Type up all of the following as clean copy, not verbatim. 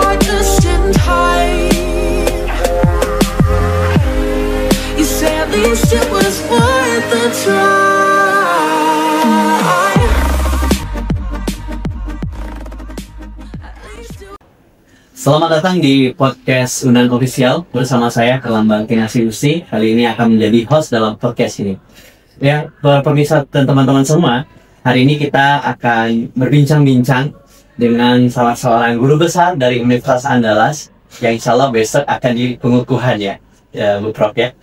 apart just in time. You say at least it was worth the try. Selamat datang di podcast Unan Official bersama saya Kelambang Kinasi Usi. Kali ini akan menjadi host dalam podcast ini. Ya, para pemirsa dan teman-teman semua, hari ini kita akan berbincang-bincang dengan salah seorang guru besar dari Universitas Andalas yang insya Allah besok akan di pengukuhan ya, Bu Prof ya.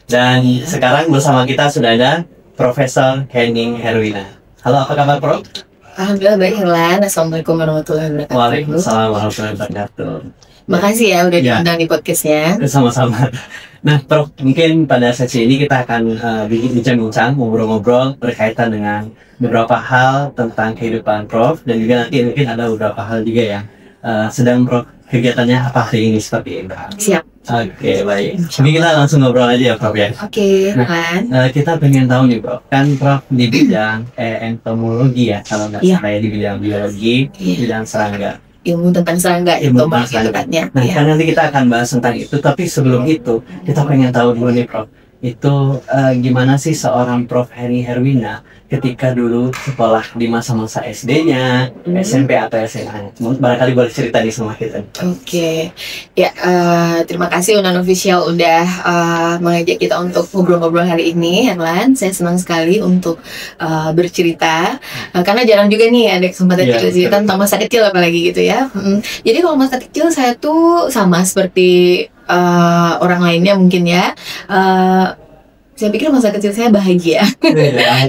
Dan sekarang bersama kita sudah ada Profesor Henning Herwina. Halo, apa kabar Prof? Alhamdulillah baik Herlan. Assalamualaikum warahmatullahi wabarakatuh. Waalaikumsalam warahmatullahi wabarakatuh. Makasih ya udah diundang di podcastnya. Sama-sama. Nah, Prof, mungkin pada sesi ini kita akan bincang-bincang, ngobrol-ngobrol berkaitan dengan beberapa hal tentang kehidupan Prof, dan juga nanti mungkin ada beberapa hal juga yang sedang Prof kegiatannya apa hari ini seperti itu. Siap. Oke, baik. Mungkin kita langsung ngobrol aja ya Prof ya. Oke, Herlan. Kita pengen tahu nih Prof, kan Prof di bidang entomologi ya, kalau nggak salah ya, di bidang biologi, bidang serangga. Ilmu tentang serangga, entomologi tepatnya. Nah, kan nanti kita akan bahas tentang itu, tapi sebelum itu kita pengen tahu dulu nih Prof, itu gimana sih seorang Prof Henning Herwina ketika dulu sekolah di masa-masa SD-nya, SMP atau SMA-nya? Barangkali boleh cerita nih sama kita. Oke, ya terima kasih Unan Official udah mengajak kita untuk ngobrol-ngobrol hari ini, Herlan. Saya senang sekali untuk bercerita karena jarang juga nih ada kesempatan cerita tentang masa kecil apalagi gitu ya. Jadi kalau masa kecil saya tuh sama seperti orang lainnya mungkin ya. Saya pikir masa kecil saya bahagia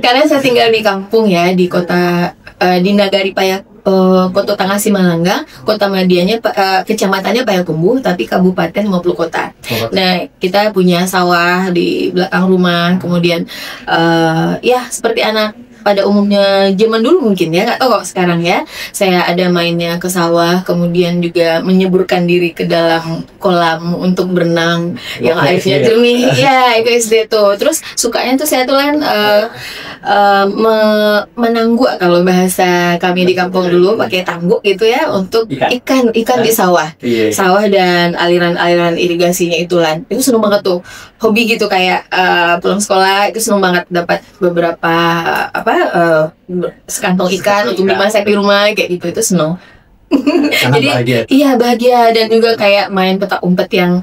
karena saya tinggal di kampung ya, di kota di Nagari Payak, Kota Tangasi Malangga, kota medianya kecamatannya Payakumbuh, tapi kabupaten 50 kota. Nah, kita punya sawah di belakang rumah, kemudian ya seperti anak pada umumnya zaman dulu mungkin ya, nggak tahu kok sekarang ya. Saya ada mainnya ke sawah, kemudian juga menyeburkan diri ke dalam kolam untuk berenang yang airnya jernih. Ya, itu SD tuh. Terus sukanya tuh saya tuh kan menangguk, kalau bahasa kami di kampung dulu pakai tangguk gitu ya, untuk ikan di sawah. Sawah dan aliran-aliran irigasinya itu lan. Itu seneng banget tuh. Hobi gitu, kayak pulang sekolah itu seneng banget dapat beberapa sekantong ikan untuk dimasak di rumah kayak gitu, itu seneng. Jadi bahagia. Iya bahagia, dan juga kayak main petak umpet yang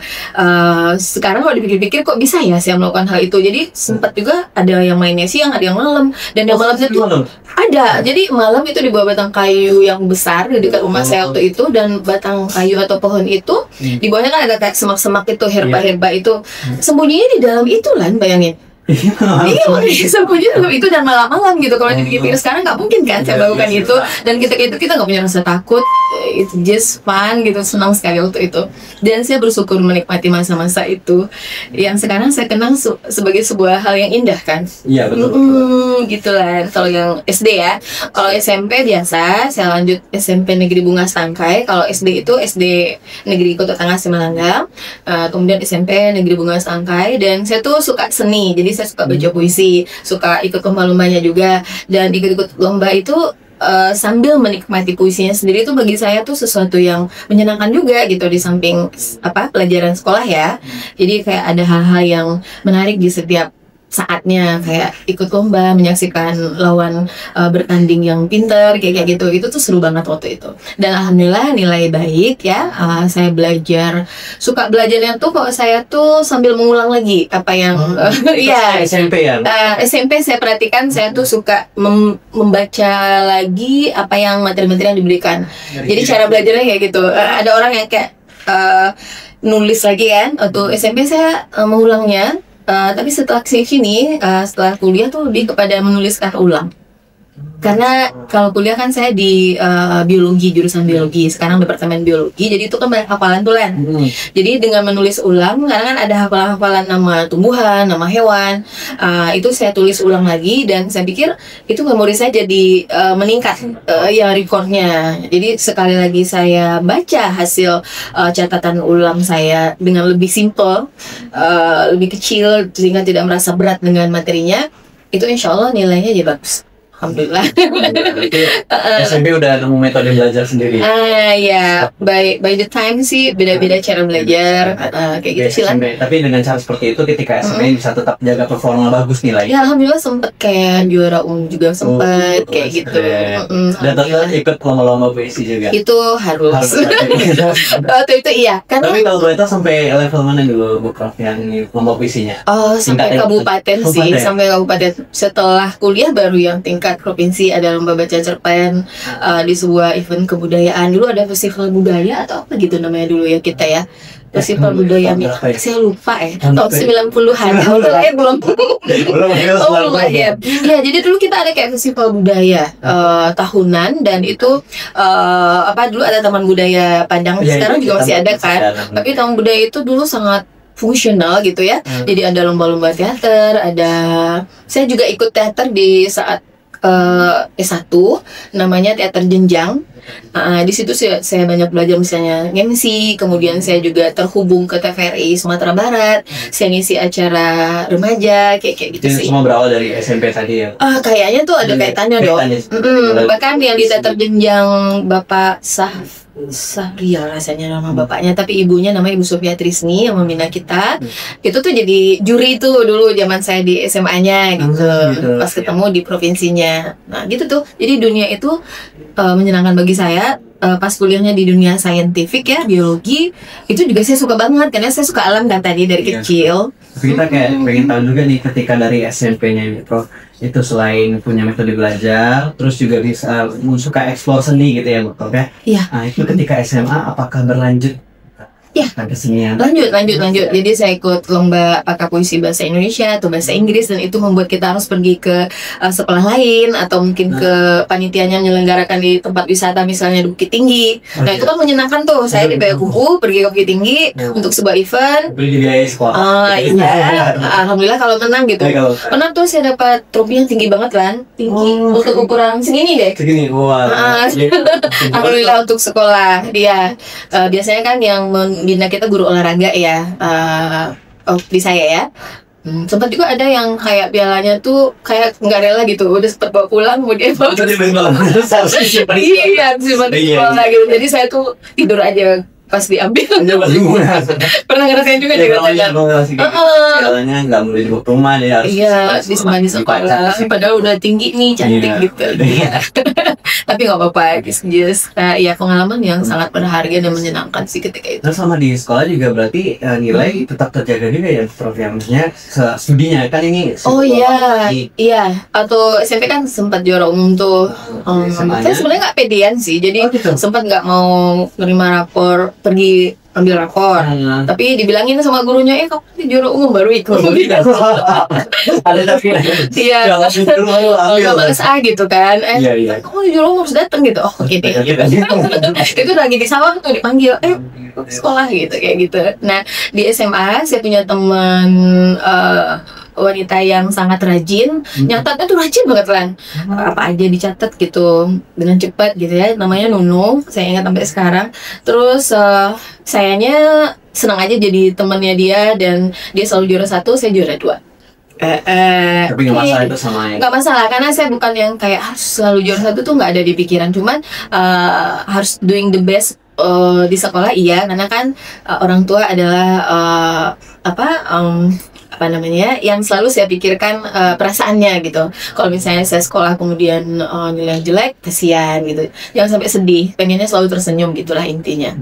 sekarang kalau dipikir-pikir kok bisa ya saya melakukan hal itu. Jadi sempat juga ada yang mainnya siang, ada yang malam, dan yang malam itu ada. Jadi malam itu di bawah batang kayu yang besar di dekat rumah saya waktu itu, dan batang kayu atau pohon itu di bawahnya kan ada kayak semak-semak itu, herba-herba itu, sembunyinya di dalam itu lan, bayangin. Iya, sembunyi dalam itu dan malam-malam gitu. Kalau dipikir sekarang nggak mungkin kan saya lakukan itu, dan kita nggak punya rasa takut, it's just fun gitu, senang sekali waktu itu. Dan saya bersyukur menikmati masa-masa itu yang sekarang saya kenang sebagai sebuah hal yang indah kan. Iya betul. Gitulah kalau yang SD ya. Kalau SMP biasa saya lanjut SMP Negeri Bunga Stangkai. Kalau SD itu SD Negeri Kota Tangasi Malangga, kemudian SMP Negeri Bunga Stangkai. Dan saya tuh suka seni, jadi saya suka baca puisi, suka ikut lomba-lombanya juga, dan ikut-ikut lomba itu sambil menikmati puisinya sendiri itu bagi saya tuh sesuatu yang menyenangkan juga gitu, di samping pelajaran sekolah ya. Jadi kayak ada hal-hal yang menarik di setiap saatnya, kayak ikut lomba, menyaksikan lawan bertanding yang pinter kayak gitu. Itu tuh seru banget waktu itu. Dan alhamdulillah nilai baik ya. Saya suka belajarnya tuh kalau saya tuh sambil mengulang lagi apa yang ya SMP ya. SMP saya perhatikan, saya tuh suka membaca lagi apa yang materi-materi yang diberikan. Jadi cara belajarnya kayak gitu. Ada orang yang kayak nulis lagi kan. Waktu SMP saya mengulangnya. Tapi setelah sini, setelah kuliah tuh lebih kepada menuliskan ulang. Karena kalau kuliah kan saya di biologi, jurusan biologi, sekarang departemen biologi, jadi itu kan banyak hafalan tuh Len. Jadi dengan menulis ulang, karena kan ada hafalan-hafalan nama tumbuhan, nama hewan, itu saya tulis ulang lagi, dan saya pikir itu memori saya jadi meningkat ya recordnya. Jadi sekali lagi saya baca hasil catatan ulang saya dengan lebih simple, lebih kecil, sehingga tidak merasa berat dengan materinya, itu insya Allah nilainya jadi bagus. Alhamdulillah. Berarti SMP udah nemu metode belajar sendiri. Ya, by the time sih beda-beda cara belajar, kayak gitu sih lah. Tapi dengan cara seperti itu ketika SMP bisa tetap jaga performa bagus nilai. Ya alhamdulillah sempet kayak juara juga sempet kayak gitu. Dan ternyata ikut lomba-lomba puisi juga. Itu harus. Waktu itu iya. Karena tapi kalau boleh tahu sampai level mana dulu Bu Prof yang lomba puisinya? Sampai kabupaten sih, sampai kabupaten. Setelah kuliah baru yang tingkat provinsi, ada lomba baca cerpen di sebuah event kebudayaan. Dulu ada festival budaya atau apa gitu namanya dulu ya kita ya. Festival budaya saya lupa ya. Tahun 90-an. Belum lahir. Ya, jadi dulu kita ada kayak festival budaya tahunan, dan itu dulu ada Taman Budaya Padang. Sekarang juga masih ada kan. Tapi Taman Budaya itu dulu sangat fungsional gitu ya. Jadi ada lomba-lomba teater, saya juga ikut teater di saat S1, namanya teater jenjang. Di situ saya banyak belajar misalnya MC, kemudian saya juga terhubung ke TVRI Sumatera Barat. Saya ngisi acara remaja kayak gitu sih. Semua berawal dari SMP tadi ya. Kayaknya tuh ada kaitannya dong. Bahkan yang di teater jenjang Bapak Sahrial rasanya nama bapaknya, tapi ibunya namanya Ibu Sofia Trisni yang membina kita. Itu tuh jadi juri tuh dulu zaman saya di SMA-nya gitu. Pas ketemu di provinsinya. Nah gitu tuh. Jadi dunia itu menyenangkan bagi saya. Pas kuliahnya di dunia saintifik ya, biologi, itu juga saya suka banget karena saya suka alam kan tadi dari kecil. Tapi kita kayak pengen tahu juga nih, ketika dari SMP-nya ini Prof, itu selain punya metode belajar, terus juga bisa suka eksplor seni gitu ya Prof ya? Iya. Nah itu ketika SMA apakah berlanjut? Ya, kesenian. Lanjut. Jadi saya ikut lomba apakah puisi bahasa Indonesia atau bahasa Inggris, dan itu membuat kita harus pergi ke sekolah lain atau mungkin ke panitianya menyelenggarakan di tempat wisata misalnya di Bukit Tinggi. Nah itu kan menyenangkan tuh. Saya dibayar kuku pergi ke Bukit Tinggi untuk sebuah event. Beli biaya sekolah. Iya. Alhamdulillah kalau menang gitu. Menang tuh saya dapat trofi yang tinggi banget kan, untuk ukuran segini deh. Segini, wah. Alhamdulillah untuk sekolah dia. Biasanya kan yang bina kita guru olahraga ya, di saya ya. Sempat juga ada yang kayak pialanya tuh kayak nggak rela gitu, udah sempet bawa pulang kemudian bawa simpan di sekolah gitu. Jadi saya tuh tidur aja pas diambil. Pernah ngerasain juga pialanya nggak boleh dibawa ke rumah, dia harus disimpan di sekolah. Padahal udah tinggi nih, cantik gitu. Tapi nggak apa-apa, just ya pengalaman yang sangat berharga dan menyenangkan sih ketika itu. Terus sama di sekolah juga berarti nilai tetap terjaga juga ya Prof, yang maksudnya studinya kan ini. Iya. Atau SMP kan sempat juara umum tuh. Saya sebenarnya nggak pedean sih, jadi sempat nggak mau nerima rapor, pergi ambil rapor, tapi dibilangin sama gurunya, kamu juara umum baru ikut. Ada tapi iya, nggak males gitu kan. Kamu juara umum harus datang gitu. Gini. Itu lagi di sawah tuh dipanggil, sekolah gitu kayak gitu. Nah di SMA saya punya teman wanita yang sangat rajin, nyatatnya tuh rajin banget kan, apa aja dicatat gitu dengan cepat gitu ya. Namanya Nunu, saya ingat sampai sekarang. Terus sayanya senang aja jadi temannya dia, dan dia selalu juara 1, saya juara 2. Tapi nggak masalah itu sama ya? Nggak masalah, karena saya bukan yang kayak harus selalu juara 1 tuh nggak ada di pikiran. Cuman harus doing the best di sekolah iya, karena kan orang tua adalah apa namanya, yang selalu saya pikirkan perasaannya gitu. Kalau misalnya saya sekolah kemudian nilai jelek, kasihan gitu. Jangan sampai sedih, pengennya selalu tersenyum gitulah intinya.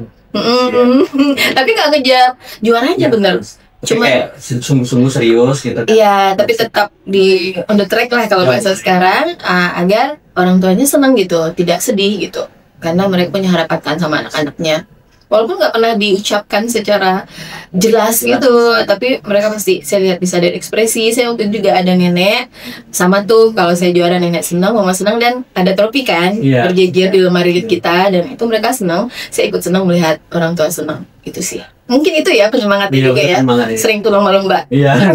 Tapi nggak ngejar juaranya bener. Cuma kayak sungguh-sungguh serius gitu. Iya, tapi tetap di on the track lah kalau bahasa sekarang, agar orang tuanya senang gitu, tidak sedih gitu. Karena mereka punya harapan kan sama anak-anaknya. Walaupun nggak pernah diucapkan secara jelas gitu, tapi mereka pasti, saya lihat bisa dari ekspresi. Saya waktu itu juga ada nenek, sama tuh kalau saya juara nenek senang, mama senang, dan ada trofi kan berjejer di lemari kita, dan itu mereka senang. Saya ikut senang melihat orang tua senang, itu sih. Mungkin itu ya penyemangatnya juga ya. Sering tuh lomba-lomba. Iya.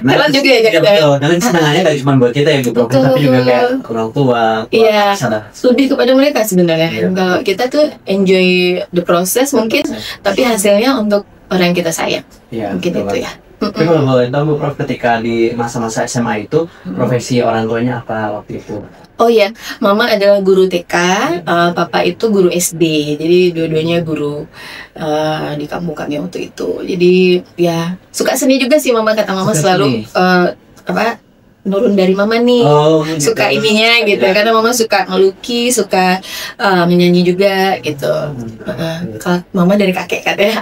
Kalian juga ya gitu. Karena senangannya gak cuma buat kita ya gitu, tapi juga kayak orang tua. Iya. Lebih kepada mereka sebenarnya. Kalau kita tuh enjoy the process mungkin, tapi hasilnya untuk orang yang kita sayang. Mungkin itu ya. Tapi kalau boleh tahu Bu Prof, ketika di masa-masa SMA itu profesi orang tuanya apa waktu itu? Oh iya, mama adalah guru TK, papa itu guru SD. Jadi dua-duanya guru di kampung kami waktu itu. Jadi ya suka seni juga sih mama, kata mama Suka selalu seni. nurun dari mama nih. Gitu. Suka ininya gitu, karena mama suka ngelukis, suka menyanyi juga gitu. Kalau mama dari kakek katanya.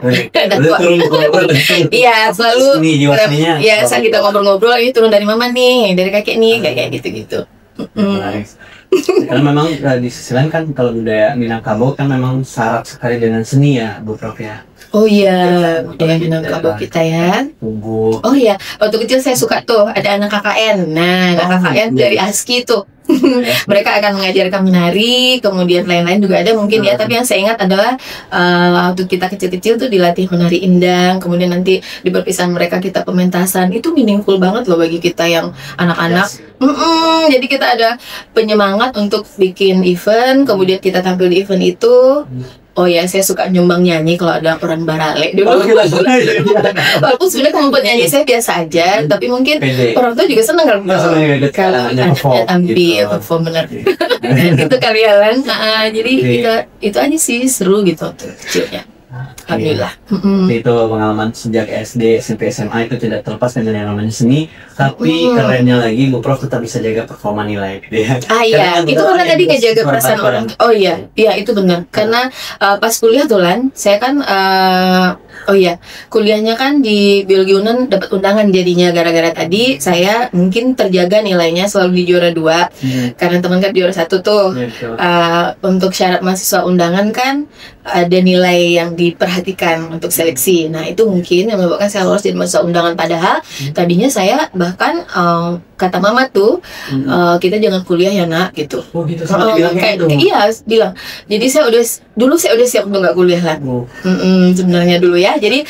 Iya, selalu ya saat kita ngobrol-ngobrol ini turun dari mama nih, dari kakek nih, kayak gitu-gitu. Karena memang di sisi lain kan kalau budaya Minangkabau kan memang syarat sekali dengan seni ya Bu Prof ya. Oh iya, budaya Minangkabau kita ya. Tubuh. Oh iya, waktu kecil saya suka tuh ada anak KKN. Nah, anak KKN dari ASKI tuh. Mereka akan mengajarkan menari, kemudian lain-lain juga ada mungkin ya. Tapi yang saya ingat adalah waktu kita kecil-kecil tuh dilatih menari indang, kemudian nanti di perpisahan mereka kita pementasan. Itu meaningful banget loh bagi kita yang anak-anak. Jadi kita ada penyemangat untuk bikin event, kemudian kita tampil di event itu. Oh ya, saya suka nyumbang nyanyi kalau ada orang Barale dulu. Walaupun sebenarnya kemampuan nyanyi saya biasa aja, tapi mungkin orang tua juga senang kalau ambil perform bener. Itu kalian. Jadi itu aja sih seru gitu tuh kecilnya. Alhamdulillah. Itu pengalaman sejak SD, SMP, SMA itu tidak terlepas dengan yang namanya seni. Tapi kerennya lagi Bu Prof tetap bisa jaga performa nilai gitu ya. Iya, itu karena tadi ngejaga perasaan orang. Oh iya itu benar. Karena pas kuliah tuh Lan, saya kan kuliahnya kan di biologi UNAN dapat undangan, jadinya gara-gara tadi saya mungkin terjaga nilainya selalu di juara 2. Karena teman kan juara 1 tuh. Untuk syarat mahasiswa undangan kan ada nilai yang diperhatikan untuk seleksi. Nah itu mungkin yang menyebabkan saya lolos jadi mahasiswa undangan. Padahal tadinya saya bahkan kata mama tuh kita jangan kuliah ya nak gitu. Oh gitu, iya bilang. Jadi saya udah siap untuk nggak kuliah lah. Sebenarnya dulu ya. Jadi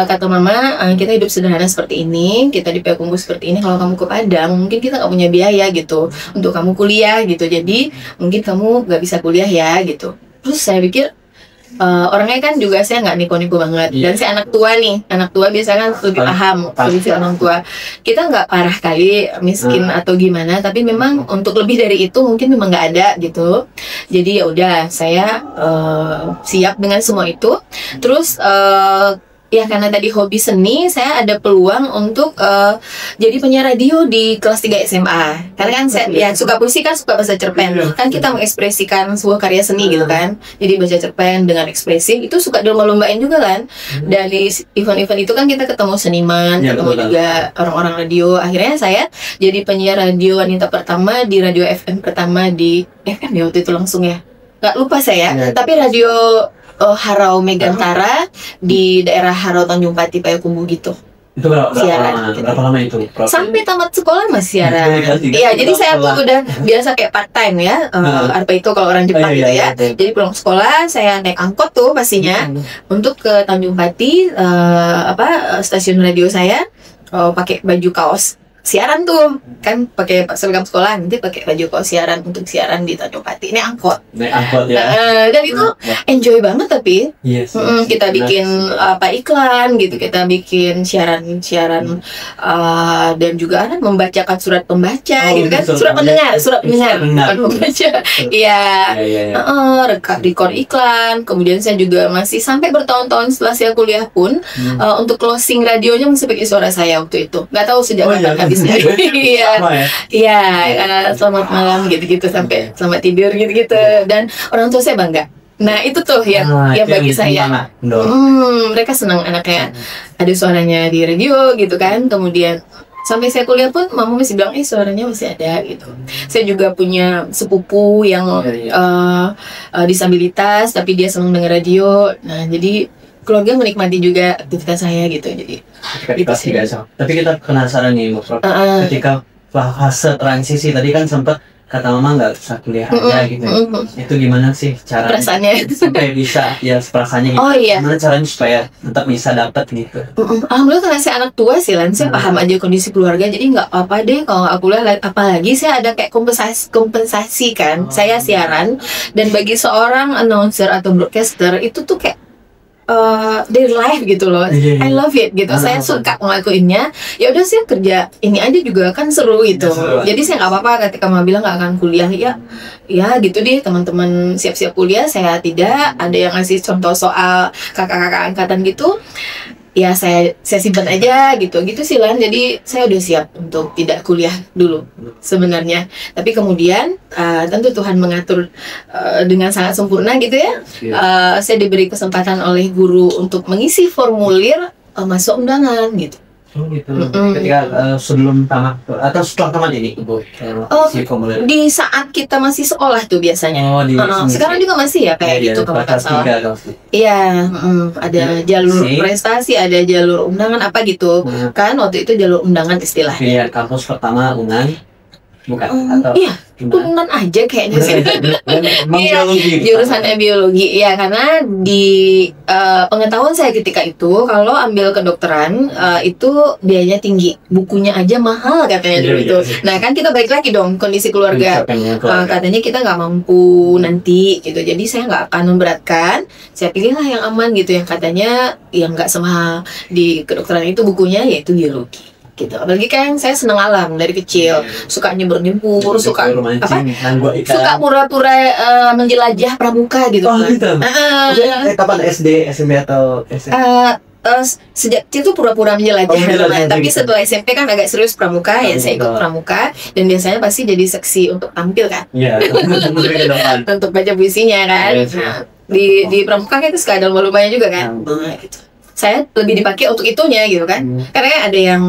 kata mama, kita hidup sederhana seperti ini, kita di Payakumbuh seperti ini. Kalau kamu ke Padang, mungkin kita nggak punya biaya gitu untuk kamu kuliah gitu. Jadi mungkin kamu nggak bisa kuliah ya gitu. Terus saya pikir orangnya kan juga saya nggak nipu-nipu banget, dan saya anak tua nih, anak tua biasanya kan lebih paham kondisi orang tua. Kita nggak parah kali miskin atau gimana, tapi memang untuk lebih dari itu mungkin memang nggak ada gitu. Jadi ya udah saya siap dengan semua itu. Terus ya karena tadi hobi seni, saya ada peluang untuk jadi penyiar radio di kelas 3 SMA. Karena kan saya ya suka puisi kan, suka baca cerpen. Kan kita mengekspresikan sebuah karya seni gitu kan. Jadi baca cerpen dengan ekspresif itu suka dilomba-lombain juga kan. Dari event-event itu kan kita ketemu seniman, ketemu juga orang-orang radio. Akhirnya saya jadi penyiar radio wanita pertama di radio FM pertama di FM ya waktu itu langsung ya. Nggak lupa saya, tapi radio Harau Megantara di daerah Harau Tanjung Pati Payakumbuh gitu. Itu berapa lama itu? Sampai tamat sekolah masih siaran. Iya, jadi saya tuh udah biasa kayak part time ya. Apa itu kalau orang Jepang gitu ya. Jadi pulang sekolah saya naik angkot tuh pastinya untuk ke Tanjung Pati stasiun radio saya, pakai baju kaos siaran tuh kan, pakai seragam sekolah, nanti pakai baju kaos siaran untuk siaran di Tanjung Pati. Ini angkot ya. Dan itu enjoy banget tapi kita bikin iklan gitu, kita bikin siaran dan juga kan membacakan surat pembaca gitu kan, surat pendengar bukan pembaca. Iya. Record iklan. Kemudian saya juga masih sampai bertahun-tahun setelah saya kuliah pun untuk closing radionya masih pakai suara saya waktu itu. Nggak tahu sejak kapan. Iya, selamat malam gitu-gitu sampai selamat tidur gitu-gitu, dan orang tua saya bangga. Nah itu tuh yang bagi saya, mereka senang anaknya ada suaranya di radio gitu kan. Kemudian sampai saya kuliah pun mama masih bilang suaranya masih ada gitu. Saya juga punya sepupu yang disabilitas tapi dia senang dengar radio. Nah jadi keluarga menikmati juga aktivitas saya gitu. Jadi tapi kita penasaran nih Bu Prof, ketika fase transisi tadi kan sempat kata mama nggak usah kuliah aja gitu. Itu gimana sih cara perasaannya supaya bisa perasaannya gitu? Gimana caranya supaya tetap bisa dapat gitu? Alhamdulillah karena saya anak tua sih Lan, saya paham aja kondisi keluarga, jadi nggak apa deh kalau nggak kuliah. Apalagi saya ada kayak kompensasi kan. Saya siaran, dan bagi seorang announcer atau broadcaster itu tuh kayak their life gitu loh. I love it gitu. Saya suka ngelakuinnya. Ya udah sih kerja ini aja juga kan seru gitu. Jadi saya nggak apa-apa ketika mama bilang nggak akan kuliah ya gitu deh, teman-teman siap-siap kuliah, saya tidak. Ada yang ngasih contoh soal kakak-kakak angkatan gitu. Ya saya simpan aja gitu sih Lan. Jadi saya udah siap untuk tidak kuliah dulu sebenarnya. Tapi kemudian tentu Tuhan mengatur dengan sangat sempurna gitu ya. Saya diberi kesempatan oleh guru untuk mengisi formulir masuk undangan gitu. Oh gitu. Ketika sebelum tamat atau setelah tamat ini Bu? Di saat kita masih sekolah tuh biasanya. Sekarang juga masih ya kayak gitu kalau nggak salah. Iya, ada jalur prestasi, ada jalur undangan apa gitu. Kan waktu itu jalur undangan istilahnya. Iya, kampus pertama Unan. Bukan atau iya, Unan aja kayaknya sih. Iya, jurusannya biologi. Iya, karena di pengetahuan saya ketika itu kalau ambil kedokteran itu biayanya tinggi, bukunya aja mahal katanya dulu itu. Nah kan kita balik lagi dong kondisi keluarga. Katanya kita nggak mampu nanti gitu, jadi saya nggak akan memberatkan. Saya pilihlah yang aman gitu, yang katanya yang nggak semahal di kedokteran itu bukunya, yaitu biologi. Gitu. Apalagi kan saya seneng alam dari kecil, suka nyebur-nyempur, suka suka pura-pura menjelajah pramuka gitu. Kapan SD, SMP atau SMA? Sejak kecil tuh pura-pura menjelajah tapi setelah SMP kan agak serius pramuka, ya saya ikut pramuka dan biasanya pasti jadi seksi untuk tampil kan. Untuk baca puisinya kan. Di pramuka kan itu suka ada lomba-lombanya juga kan. Gitu. Saya lebih dipakai untuk itunya gitu kan. Karena ada yang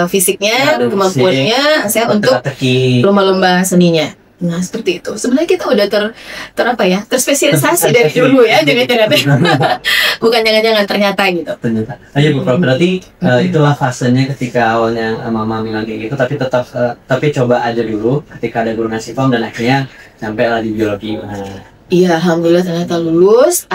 fisiknya, kemampuannya, saya untuk lomba-lomba seninya. Nah seperti itu. Sebenarnya kita udah terspesialisasi dari dulu ya, jangan-jangan bukan jangan-jangan ternyata gitu. Ternyata. Ayo Bu, berarti itulah fasenya ketika awalnya Mama bilang kayak gitu, tapi coba aja dulu ketika ada guru ngasih form dan akhirnya sampai lah di biologi. Iya, alhamdulillah ternyata lulus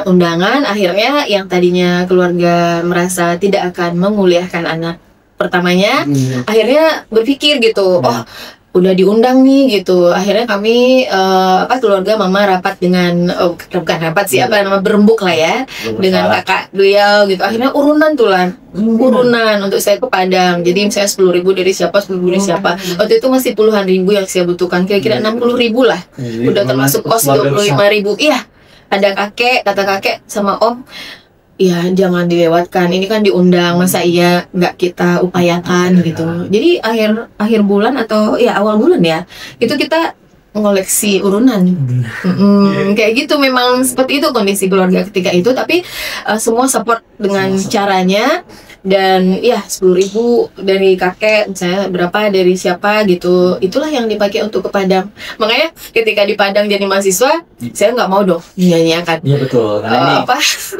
undangan. Akhirnya yang tadinya keluarga merasa tidak akan menguliahkan anak pertamanya, akhirnya berpikir gitu, udah diundang nih gitu. Akhirnya kami keluarga mama rapat dengan bukan rapat sih, berembuk lah ya dengan kakak beliau gitu. Akhirnya urunan untuk saya ke Padang. Jadi saya 10.000 dari siapa, 10.000 dari siapa. Waktu itu masih puluhan ribu yang saya butuhkan, kira-kira 60.000 lah. Udah termasuk kos 25.000. Iya, ada kata kakek sama om. Ya jangan dilewatkan, ini kan diundang, masa iya nggak kita upayakan gitu. Jadi akhir bulan atau ya awal bulan ya, itu kita mengoleksi urunan. Kayak gitu, memang seperti itu kondisi keluarga ketika itu. Tapi semua support dengan caranya. Dan ya 10.000 dari kakek, misalnya berapa dari siapa gitu, itulah yang dipakai untuk ke Padang. Makanya ketika di Padang jadi mahasiswa, saya nggak mau dong nyanyiakan. Iya betul, karena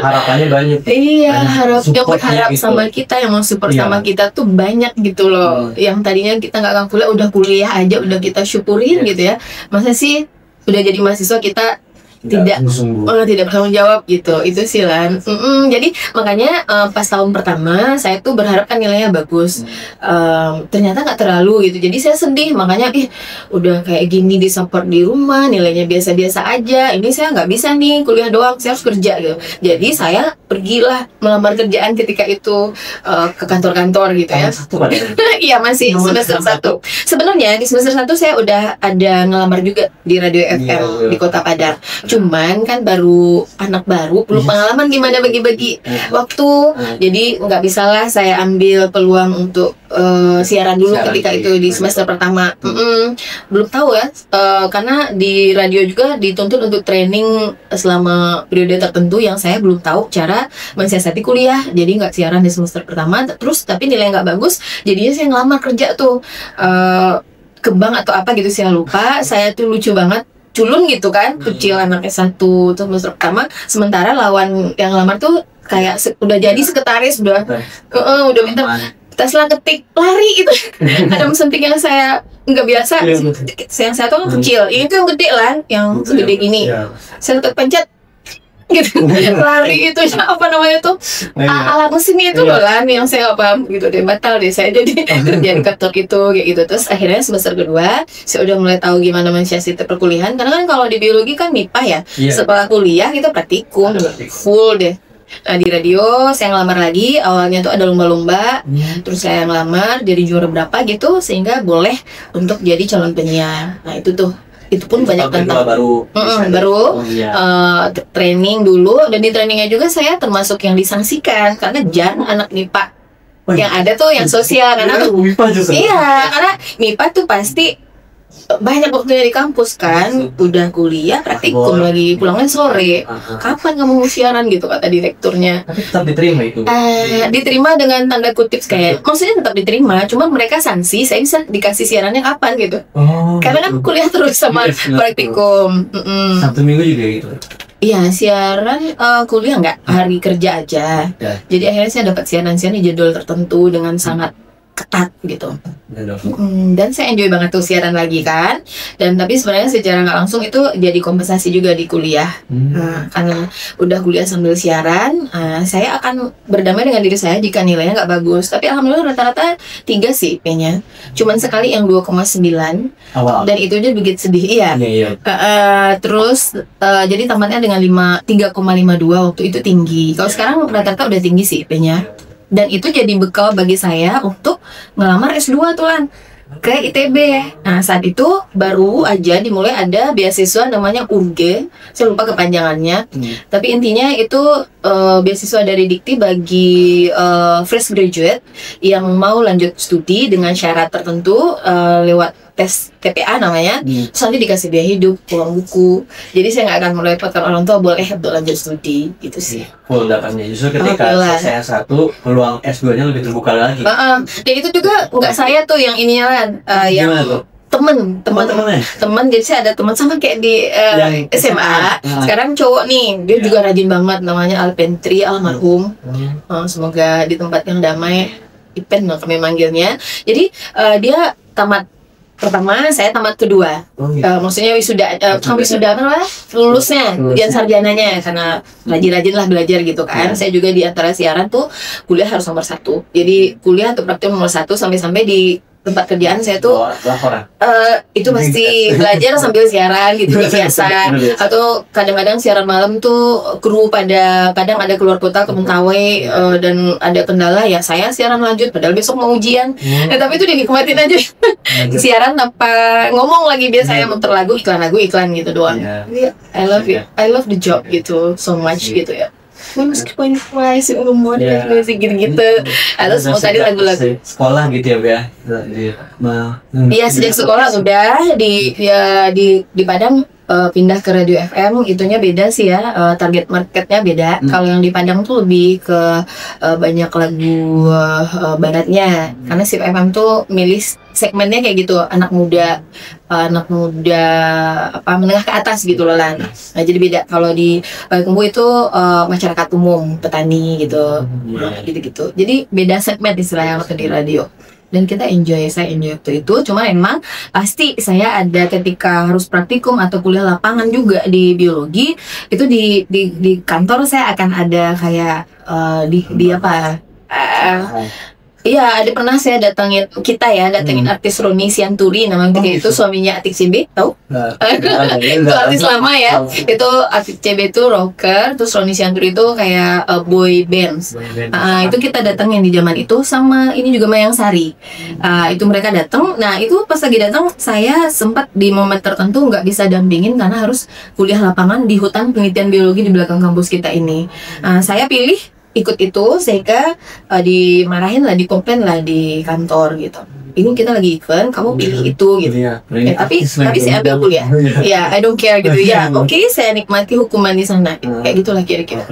harapannya banyak. Iya, yang berharap gitu sama kita, yang mau support sama kita tuh banyak gitu loh. Yang tadinya kita nggak akan kuliah, udah kuliah aja udah kita syukurin gitu ya. Masa sih udah jadi mahasiswa kita tidak bertanggung jawab gitu, itu sih Lan. Jadi makanya pas tahun pertama saya tuh berharap kan nilainya bagus, ternyata nggak terlalu gitu. Jadi saya sedih, makanya udah kayak gini disupport di rumah, nilainya biasa-biasa aja, ini saya nggak bisa nih kuliah doang, saya harus kerja gitu. Jadi saya pergilah melamar kerjaan ketika itu ke kantor-kantor gitu ya. Iya masih semester 1. Sebenarnya di semester 1 saya udah ada ngelamar juga di radio FM di Kota Padang. Cuman kan anak baru perlu pengalaman gimana bagi-bagi waktu. Jadi nggak bisalah saya ambil peluang untuk siaran dulu ketika itu di semester pertama. Belum tahu ya, karena di radio juga dituntut untuk training selama periode tertentu yang saya belum tahu cara mensiasati kuliah. Jadi nggak siaran di semester pertama, terus tapi nilai nggak bagus, jadinya saya ngelamar kerja tuh ke bank atau apa gitu, saya lupa. Saya tuh lucu banget, culun gitu kan, kecil anaknya 1 semester pertama, sementara lawan yang lamar tuh kayak udah jadi sekretaris, udah minta Tesla ketik lari itu. Ada mesin ketik yang saya nggak biasa, yang saya tuh kecil, ini tuh yang gede lah, yang segede gini, saya pencet gitu, lari itu apa namanya tuh alat mesin itu loh Lan, yang saya paham gitu deh, batal deh saya jadi kerjaan kantor itu kayak gitu. Terus akhirnya semester kedua saya udah mulai tahu gimana mensiasati perkuliahan, karena kan kalau di biologi kan MIPA ya, setelah kuliah kita praktikum full deh. Nah di radio saya ngelamar lagi. Awalnya tuh ada lomba-lomba, terus saya ngelamar jadi juara berapa gitu sehingga boleh untuk jadi calon penyiar. Nah itu pun banyak tentang baru training dulu, dan di trainingnya juga saya termasuk yang disangsikan karena jarang anak MIPA yang ada tuh yang sosial karena karena MIPA tuh pasti banyak waktunya di kampus kan, udah kuliah praktikum lagi, pulangnya sore. Kapan kamu mau siaran gitu kata direkturnya. Tapi tetap diterima itu. Diterima dengan tanda kutip kayak, maksudnya tetap diterima, cuma mereka sanksi saya bisa dikasih siarannya kapan gitu. Karena kan kuliah terus sama praktikum. Sabtu Minggu juga gitu. Iya, siaran kuliah nggak, hari kerja aja. Jadi akhirnya saya dapat siaran-siaran di jadwal tertentu dengan sangat ketat gitu. Dan saya enjoy banget tuh siaran lagi kan. Dan tapi sebenarnya secara nggak langsung itu jadi kompensasi juga di kuliah. Karena udah kuliah sambil siaran, saya akan berdamai dengan diri saya jika nilainya nggak bagus. Tapi alhamdulillah rata-rata 3 sih kayaknya. Cuman sekali yang 2,9. Dan itu aja bikin sedih. Iya. Terus jadi tamatnya dengan 3,52 waktu itu tinggi. Kalau sekarang rata-rata udah tinggi sih kayaknya. Dan itu jadi bekal bagi saya untuk ngelamar S2 tuh Lan, ke ITB. Nah saat itu baru aja dimulai ada beasiswa namanya UG, saya lupa kepanjangannya. Tapi intinya itu beasiswa dari Dikti bagi fresh graduate yang mau lanjut studi dengan syarat tertentu lewat tes TPA namanya. Terus nanti dikasih biaya hidup, uang buku. Jadi saya nggak akan merepotkan orang tua, boleh untuk lanjut studi gitu sih. Full dapatnya. Justru ketika selesai S1, peluang S2-nya lebih terbuka lagi. Dan itu juga nggak saya tuh yang ininya Lan, yang temen. Jadi saya ada teman sama kayak di SMA. Sekarang cowok nih, dia juga rajin banget, namanya Alpentri almarhum. Semoga di tempat yang damai. Ipen loh kami manggilnya. Jadi dia tamat pertama, saya tamat kedua. Maksudnya wisuda apa, lulusnya, ujian sarjananya, karena rajin-rajin lah belajar gitu kan. Saya juga di antara siaran tuh kuliah harus nomor 1. Jadi kuliah atau praktik nomor 1 sampai di tempat kerjaan saya tuh itu pasti belajar sambil siaran gitu biasa. Atau kadang-kadang siaran malam tuh kru kadang ada keluar kota ke Mentawai dan ada kendala ya saya siaran lanjut padahal besok mau ujian. Tapi itu dinikmatin aja. Siaran tanpa ngomong lagi, biasanya muter lagu iklan gitu doang. I love the job gitu so much gitu ya. Meskipun masih umur masih gitu-gitu. Terus mau tadi lagu-lagu sekolah gitu ya, Iya, sejak sekolah udah di Padang pindah ke radio FM, itunya beda sih ya, target marketnya beda. Kalau yang di Padang tuh lebih ke banyak lagu baratnya, karena Sip FM tuh milih segmennya kayak gitu, anak muda menengah ke atas gitu loh Lan. Nah jadi beda. Kalau di Payakumbuh itu masyarakat umum, petani gitu, gitu. Jadi beda segmen istilahnya waktu di radio. Dan saya enjoy waktu itu. Cuma emang pasti saya ada ketika harus praktikum atau kuliah lapangan juga di biologi, itu di kantor saya akan ada kayak iya, ada pernah saya datangin artis Roni Sianturi, namanya itu suaminya Atik CB, tahu? Itu artis lama ya. Itu Atik CB itu rocker, terus Roni Sianturi itu kayak boy bands. Itu kita datangin di zaman itu, sama ini juga Mayang Sari. Itu mereka datang. Nah itu pas lagi datang saya sempat di momen tertentu nggak bisa dampingin karena harus kuliah lapangan di hutan penelitian biologi di belakang kampus kita ini. Saya pilih ikut itu sehingga dimarahin lah, dikomplain lah di kantor gitu. Ini kita lagi event, kamu pilih itu gitu. Tapi saya ambil kuliah. Ya, I don't care gitu. Ya, oke, saya nikmati hukuman di sana. Kayak gitulah kira-kira.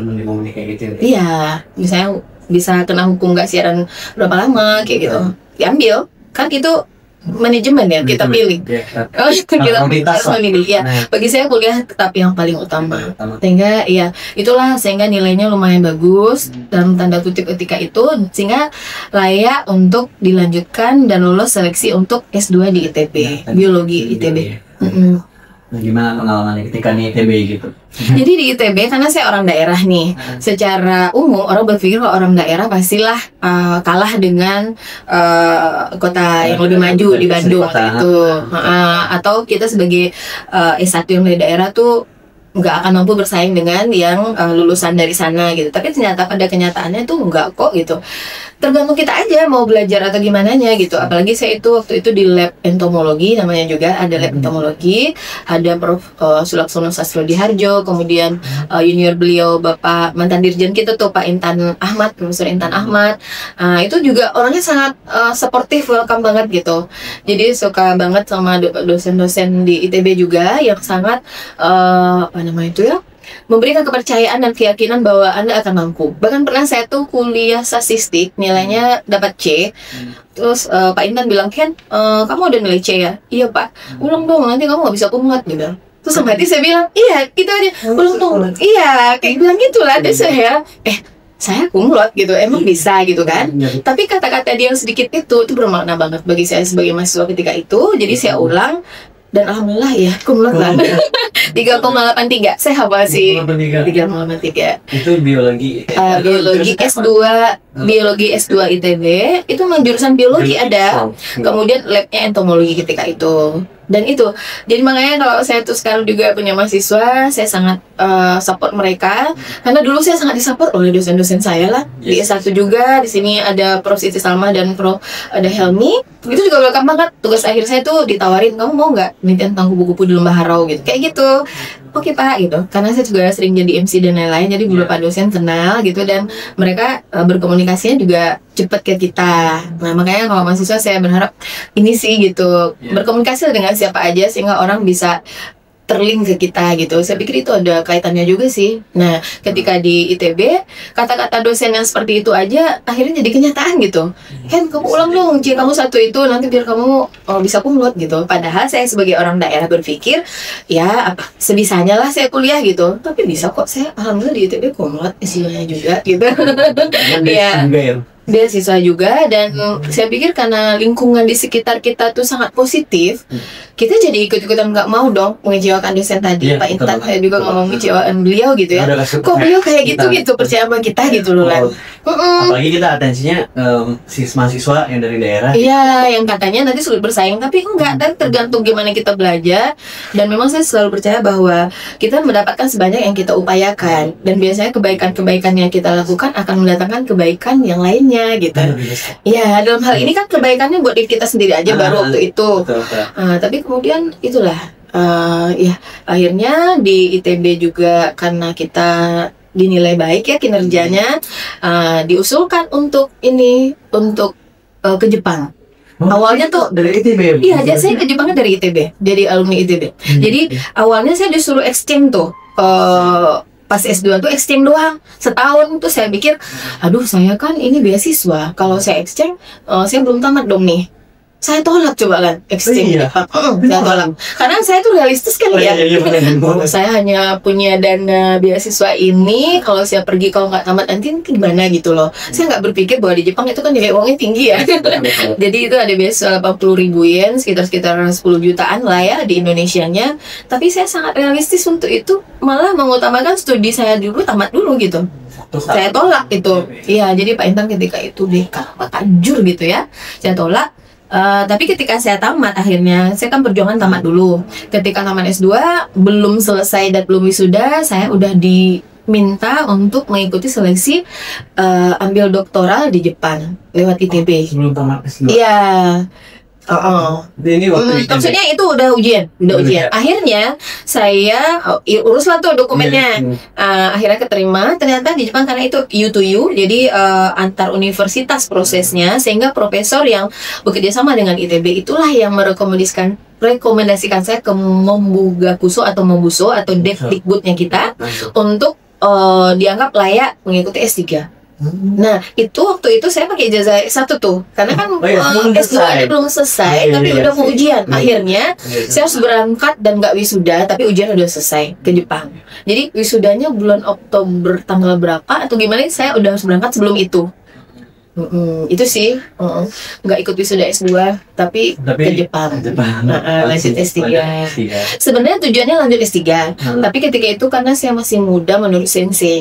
Iya, misalnya bisa kena hukum nggak siaran berapa lama kayak gitu. Diambil, kan itu manajemen ya, kita pilih. Kita harus memilih ya. Bagi saya kuliah tetap yang paling utama. Sehingga ya itulah, sehingga nilainya lumayan bagus dalam tanda kutip ketika itu, sehingga layak untuk dilanjutkan dan lolos seleksi untuk S2 di ITB, biologi ITB. Gimana pengalamannya ketika di ITB gitu? Jadi di ITB, karena saya orang daerah nih, secara umum orang berpikir kalau orang daerah pastilah kalah dengan kota yang lebih maju di Bandung waktu itu. Atau kita sebagai S1 yang dari daerah tuh nggak akan mampu bersaing dengan yang lulusan dari sana gitu. Tapi ternyata pada kenyataannya tuh nggak kok gitu. Tergantung kita aja mau belajar atau gimana nya gitu. Apalagi saya itu waktu itu di lab entomologi, namanya juga ada lab entomologi, ada Prof Sulaksono Sastrodihardjo, kemudian junior beliau Bapak mantan dirjen kita tuh Pak Intan Ahmad, Profesor Intan Ahmad. Itu juga orangnya sangat sportif, welcome banget gitu. Jadi suka banget sama dosen-dosen di ITB juga yang sangat apa namanya itu ya, memberikan kepercayaan dan keyakinan bahwa Anda akan mampu. Bahkan pernah saya tuh kuliah statistik, nilainya dapat C. Terus Pak Intan bilang, Ken, kamu udah nilai C ya? Iya Pak, ulang dong, nanti kamu gak bisa kumlot gitu. Terus sama hati saya bilang, iya gitu aja, ulang dong. Iya, kayak bilang gitulah. Terus saya kumlot gitu, emang bisa gitu kan. Tapi kata-kata dia yang sedikit itu bermakna banget bagi saya sebagai mahasiswa ketika itu. Jadi saya ulang, dan alhamdulillah ya kumlot lah. 3,83 saya hafal sih. 3,83 itu biologi biologi S2 biologi S2 ITB itu memang jurusan biologi ada, kemudian labnya entomologi ketika itu. Dan itu, jadi makanya kalau saya tuh sekarang juga punya mahasiswa, saya sangat support mereka karena dulu saya sangat disupport oleh dosen-dosen saya lah. Di S1 juga, di sini ada Prof Siti Salma dan Prof ada Helmi. Itu juga welcome banget. Tugas akhir saya tuh ditawarin, kamu mau nggak penelitian tentang kupu-kupu di Lembah Harau gitu, kayak gitu. Oke Pak gitu, karena saya juga sering jadi MC dan lain-lain, jadi beberapa dosen kenal gitu dan mereka berkomunikasinya juga cepat ke kita. Nah makanya kalau mahasiswa saya berharap ini sih gitu, berkomunikasi dengan siapa aja sehingga orang bisa terlink ke kita gitu. Saya pikir itu ada kaitannya juga sih. Nah, ketika di ITB, kata-kata dosen yang seperti itu aja akhirnya jadi kenyataan gitu. Ken, kamu ulang dong C kamu satu itu, nanti biar kamu bisa kumlot gitu. Padahal saya sebagai orang daerah berpikir, ya apa sebisanya lah saya kuliah gitu. Tapi bisa kok, saya alhamdulillah di ITB kumlot istilahnya juga gitu. Ya. Beasiswa juga, dan saya pikir karena lingkungan di sekitar kita tuh sangat positif, kita jadi ikut-ikutan nggak mau dong mengecewakan dosen tadi, Pak Intan. Saya juga nggak mau mengecewakan beliau gitu ya. Kok beliau kayak gitu percaya sama kita gitu loh Lan. Apalagi kita atensinya mahasiswa yang dari daerah. Iya, yang katanya nanti sulit bersaing, tapi enggak. Dan tergantung gimana kita belajar. Dan memang saya selalu percaya bahwa kita mendapatkan sebanyak yang kita upayakan, dan biasanya kebaikan-kebaikan yang kita lakukan akan mendatangkan kebaikan yang lainnya gitu. Ya, dalam hal ini kan kebaikannya buat diri kita sendiri aja baru waktu itu. Tapi kemudian itulah ya akhirnya di ITB juga karena kita dinilai baik ya kinerjanya, diusulkan untuk ke Jepang. Awalnya tuh dari ITB. Iya, saya ke Jepangnya dari ITB, jadi alumni ITB. Jadi awalnya saya disuruh exchange tuh. Pas S2 tuh exchange doang setahun. Tuh saya pikir, aduh saya kan ini beasiswa, kalau saya exchange saya belum tamat dong nih. Saya tolak coba kan exchange. Saya tolak karena saya tuh realistis kan ya. Saya hanya punya dana beasiswa ini, kalau saya pergi kalau nggak tamat nanti gimana gitu loh. Saya nggak berpikir bahwa di Jepang itu kan nilai uangnya tinggi ya. Jadi itu ada beasiswa 80.000 yen, sekitar 10 jutaan lah ya di Indonesianya. Tapi saya sangat realistis untuk itu, malah mengutamakan studi saya dulu, tamat dulu gitu. Saya tolak itu. Iya, jadi Pak Intan ketika itu tajur gitu ya, saya tolak. Tapi ketika saya tamat, akhirnya saya kan perjuangan tamat dulu. Ketika tamat S2 belum selesai dan belum wisuda, saya udah diminta untuk mengikuti seleksi ambil doktoral di Jepang lewat ITB. Sebelum tamat S2. Iya. Ini waktu maksudnya itu udah ujian. Akhirnya saya uruslah tuh dokumennya. Akhirnya keterima. Ternyata di Jepang karena itu U2U, jadi antar universitas prosesnya, sehingga profesor yang bekerja sama dengan ITB itulah yang merekomendasikan saya ke Mombugakuso atau Mombuso atau Depdikbudnya kita untuk dianggap layak mengikuti S3. Nah, itu waktu itu saya pakai ijazah S1 tuh. Karena kan S2 belum selesai, tapi udah mau ujian. Akhirnya saya harus berangkat dan nggak wisuda, tapi ujian udah selesai ke Jepang. Jadi wisudanya bulan Oktober tanggal berapa atau gimana, saya udah harus berangkat sebelum itu. Itu sih nggak ikut wisuda S2 tapi ke Jepang. Lanjut S3. Sebenarnya tujuannya lanjut S3 tapi ketika itu karena saya masih muda, menurut sensei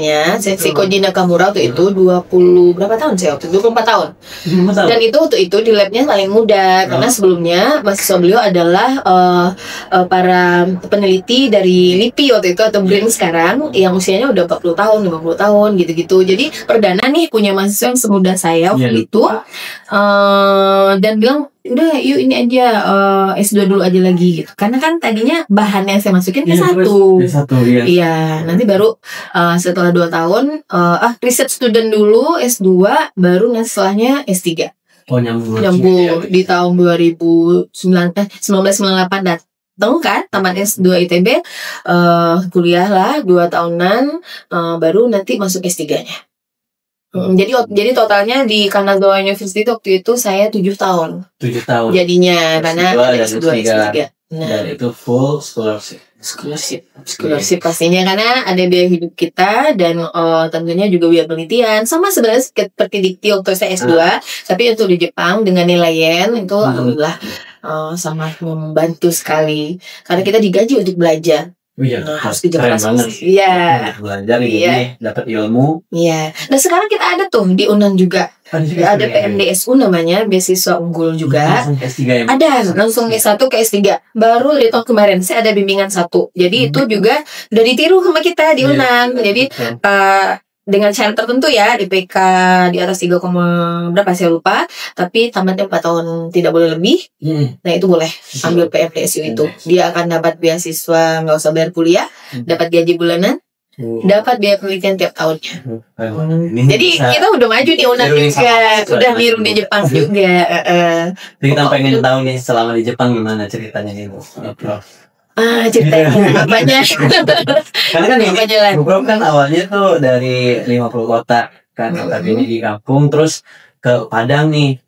Koji Nakamura waktu itu 20 berapa tahun saya waktu itu 24 tahun. Dan itu waktu itu di labnya paling muda karena sebelumnya mahasiswa beliau adalah para peneliti dari LIPI waktu itu atau BRIN sekarang yang usianya udah 40 tahun 50 tahun gitu-gitu. Jadi perdana nih punya mahasiswa yang semuda saya waktu itu dan bilang udah yuk ini aja S2 dulu aja lagi gitu karena kan tadinya bahan yang saya masukin S1 iya nanti baru setelah 2 tahun riset student dulu S2 baru setelahnya S3 nyambung di tahun 1998 datang kan tamat S2 ITB kuliah lah 2 tahunan baru nanti masuk S3-nya. Jadi totalnya di Kanazawa University waktu itu saya 7 tahun. 7 tahun. Jadinya karena ada S2 S3. Dan itu full scholarship. Scholarship pastinya karena ada biaya hidup kita dan tentunya juga biaya penelitian. Sama sebenarnya seperti Dikti waktu saya S2, tapi untuk di Jepang dengan nilai yen itu alhamdulillah sangat membantu sekali karena kita digaji untuk belajar. Harus ke Jepang sih. Iya. Belajar ini dapat ilmu. Iya. Nah sekarang kita ada tuh di Unan juga. Ada PMDSU namanya beasiswa unggul juga. Langsung ke S3 ya? Ada langsung S1 ke S3. Baru di tahun kemarin saya ada bimbingan 1. Jadi itu juga udah ditiru sama kita di Unan. Jadi dengan syarat tertentu ya IPK di atas 3, berapa saya lupa tapi tamatnya 4 tahun tidak boleh lebih. Nah itu boleh ambil PMDSU itu dia akan dapat beasiswa nggak usah bayar kuliah dapat gaji bulanan dapat biaya penelitian tiap tahunnya. Jadi kita udah maju di Unan juga udah niru di Jepang juga. Kita pengen tahu nih selama di Jepang gimana ceritanya nih Bu. Ceritanya apanya? Karena kan ini Bro kan awalnya tuh dari 50 kota kan tapi ini di kampung terus ke Padang nih.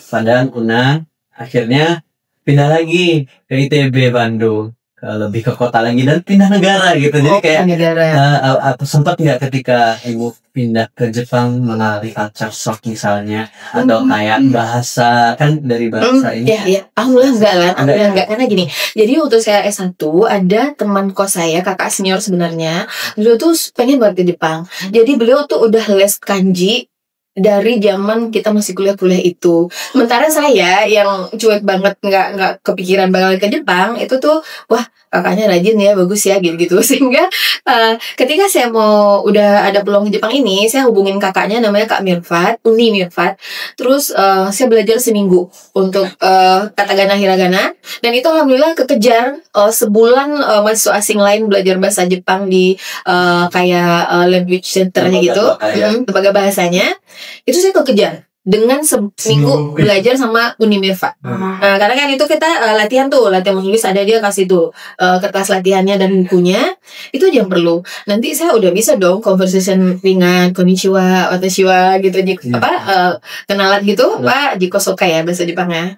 Padang Unan akhirnya pindah lagi ke ITB Bandung lebih ke kota lagi dan pindah negara gitu. Jadi kayak sempat nggak ketika ibu pindah ke Jepang mengalami culture shock misalnya atau kayak bahasa kan dari bahasa ini? Iya. Alhamdulillah enggak lah. Alhamdulillah enggak karena gini. Jadi waktu saya S1 ada teman kos saya kakak senior sebenarnya. Beliau tuh pengen banget ke Jepang. Jadi beliau tuh udah les kanji dari zaman kita masih kuliah itu. Sementara saya yang cuek banget nggak kepikiran bakal ke Jepang itu tuh wah kakaknya rajin ya bagus ya gitu sehingga ketika saya mau udah ada peluang di Jepang ini saya hubungin kakaknya namanya Kak Mirfat Uni Mirfat terus saya belajar seminggu untuk katakana hiragana dan itu alhamdulillah kekejar sebulan mahasiswa asing lain belajar bahasa Jepang di kayak language centernya gitu lembaga bahasanya itu saya kekejar dengan seminggu belajar sama Uni Mirfat. Nah, karena kan itu kita latihan menulis ada dia kasih tuh kertas latihannya dan bukunya itu aja yang perlu. Nanti saya udah bisa dong conversation ringan konnichiwa, watashiwa gitu kenalan gitu Pak jikosoka ya bahasa Jepangnya.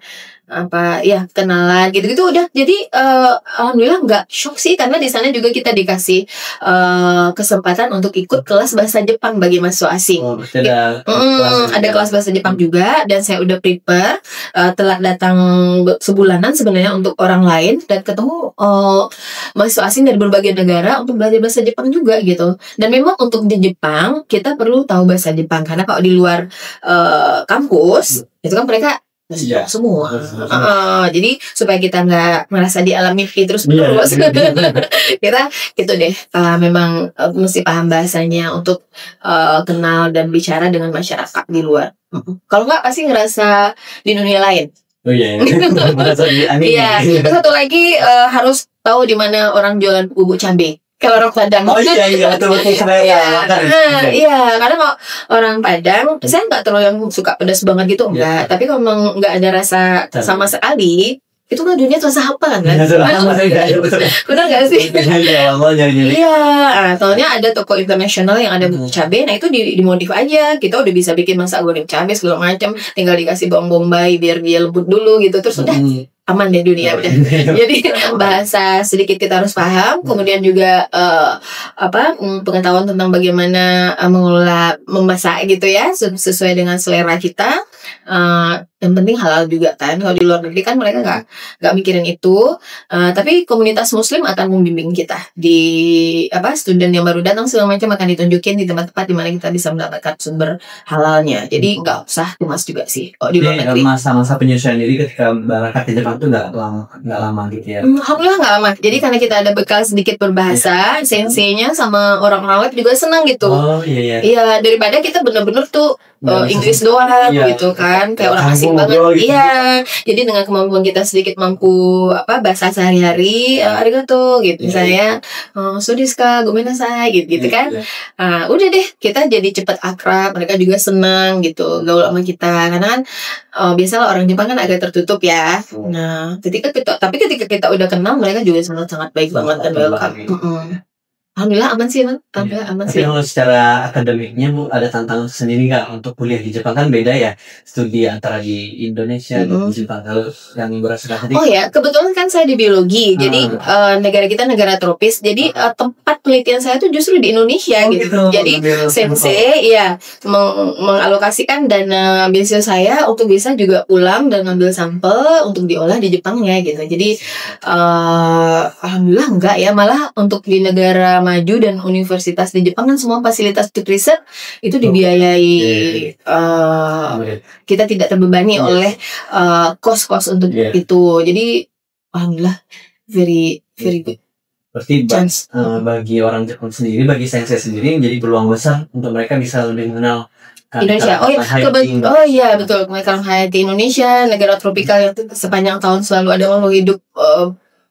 Kenalan gitu-gitu udah. Jadi alhamdulillah nggak shock sih karena di sana juga kita dikasih kesempatan untuk ikut kelas bahasa Jepang bagi mahasiswa asing. Ada kelas bahasa Jepang juga dan saya udah prepare telah datang sebulanan sebenarnya untuk orang lain dan ketemu mahasiswa asing dari berbagai negara untuk belajar bahasa Jepang juga gitu. Dan memang untuk di Jepang kita perlu tahu bahasa Jepang karena kalau di luar kampus itu kan mereka semua. Jadi supaya kita nggak merasa dialami terus kita gitu deh memang mesti paham bahasanya untuk kenal dan bicara dengan masyarakat di luar. Kalau nggak pasti ngerasa di dunia lain. Merasa di anime. Iya. Satu lagi harus tahu di mana orang jualan bubuk cabai. Kalau orang Padang. Iya, karena kalau orang Padang, saya nggak terlalu yang suka pedas banget gitu, enggak. Tapi kalau memang nggak ada rasa sama sekali, itu kan dunia terasa apa kan? Benar nggak sih? Iya, soalnya ada toko internasional yang ada bubuk cabai, nah itu dimodif aja. Kita udah bisa bikin masak goreng cabai segala macam, tinggal dikasih bawang bombay biar dia lembut dulu gitu, terus udah aman deh dunia udah. Jadi bahasa sedikit kita harus paham, kemudian juga pengetahuan tentang bagaimana mengelola memasak gitu ya, sesuai dengan selera kita. Yang penting halal juga kan. Kalau di luar negeri kan mereka nggak mikirin itu. Tapi komunitas Muslim akan membimbing kita di student yang baru datang segala macam akan ditunjukin di tempat-tempat di mana kita bisa mendapatkan sumber halalnya. Jadi nggak usah cemas juga sih. Oh, di luar negeri. Masa-masa penyesuaian diri ketika berangkat ke Jepang itu nggak lama gitu ya. Alhamdulillah nggak lama. Jadi karena kita ada bekal sedikit berbahasa, senseinya sama orang-orang lab juga senang gitu. Oh iya. Iya, daripada kita bener-bener tuh Inggris doang gitu kan, kayak orang asing banget. Gitu. Iya, jadi dengan kemampuan kita sedikit mampu bahasa sehari-hari, arigato gitu misalnya, so desu ka, gomenasai gitu kan. Udah deh, kita jadi cepet akrab, mereka juga senang gitu gaul sama kita. Karena kan biasalah orang Jepang kan agak tertutup ya. Nah, ketika kita udah kenal, mereka juga sangat baik banget dan welcome. Alhamdulillah aman sih, Man. Alhamdulillah aman sih. Tapi kalau secara akademiknya Bu, ada tantangan sendiri nggak untuk kuliah di Jepang? Kan beda ya studi antara di Indonesia dan di Jepang. Kalau yang berasakan tadi. Oh ya, kebetulan kan saya di biologi. Jadi negara kita negara tropis. Jadi tempat penelitian saya tuh justru di Indonesia gitu. Jadi sensei mengalokasikan dana beasiswa saya untuk bisa juga pulang dan ngambil sampel untuk diolah di Jepangnya gitu. Jadi alhamdulillah enggak ya, malah untuk di negara maju dan universitas di Jepang kan semua fasilitas untuk riset itu dibiayai. Kita tidak terbebani oleh kos-kos untuk itu. Jadi alhamdulillah very good. Berarti bagi orang Jepang sendiri, bagi sensei sendiri menjadi peluang besar untuk mereka bisa lebih mengenal Indonesia. Oh iya betul. Mereka Hayati Indonesia, negara tropikal yang sepanjang tahun selalu ada makhluk hidup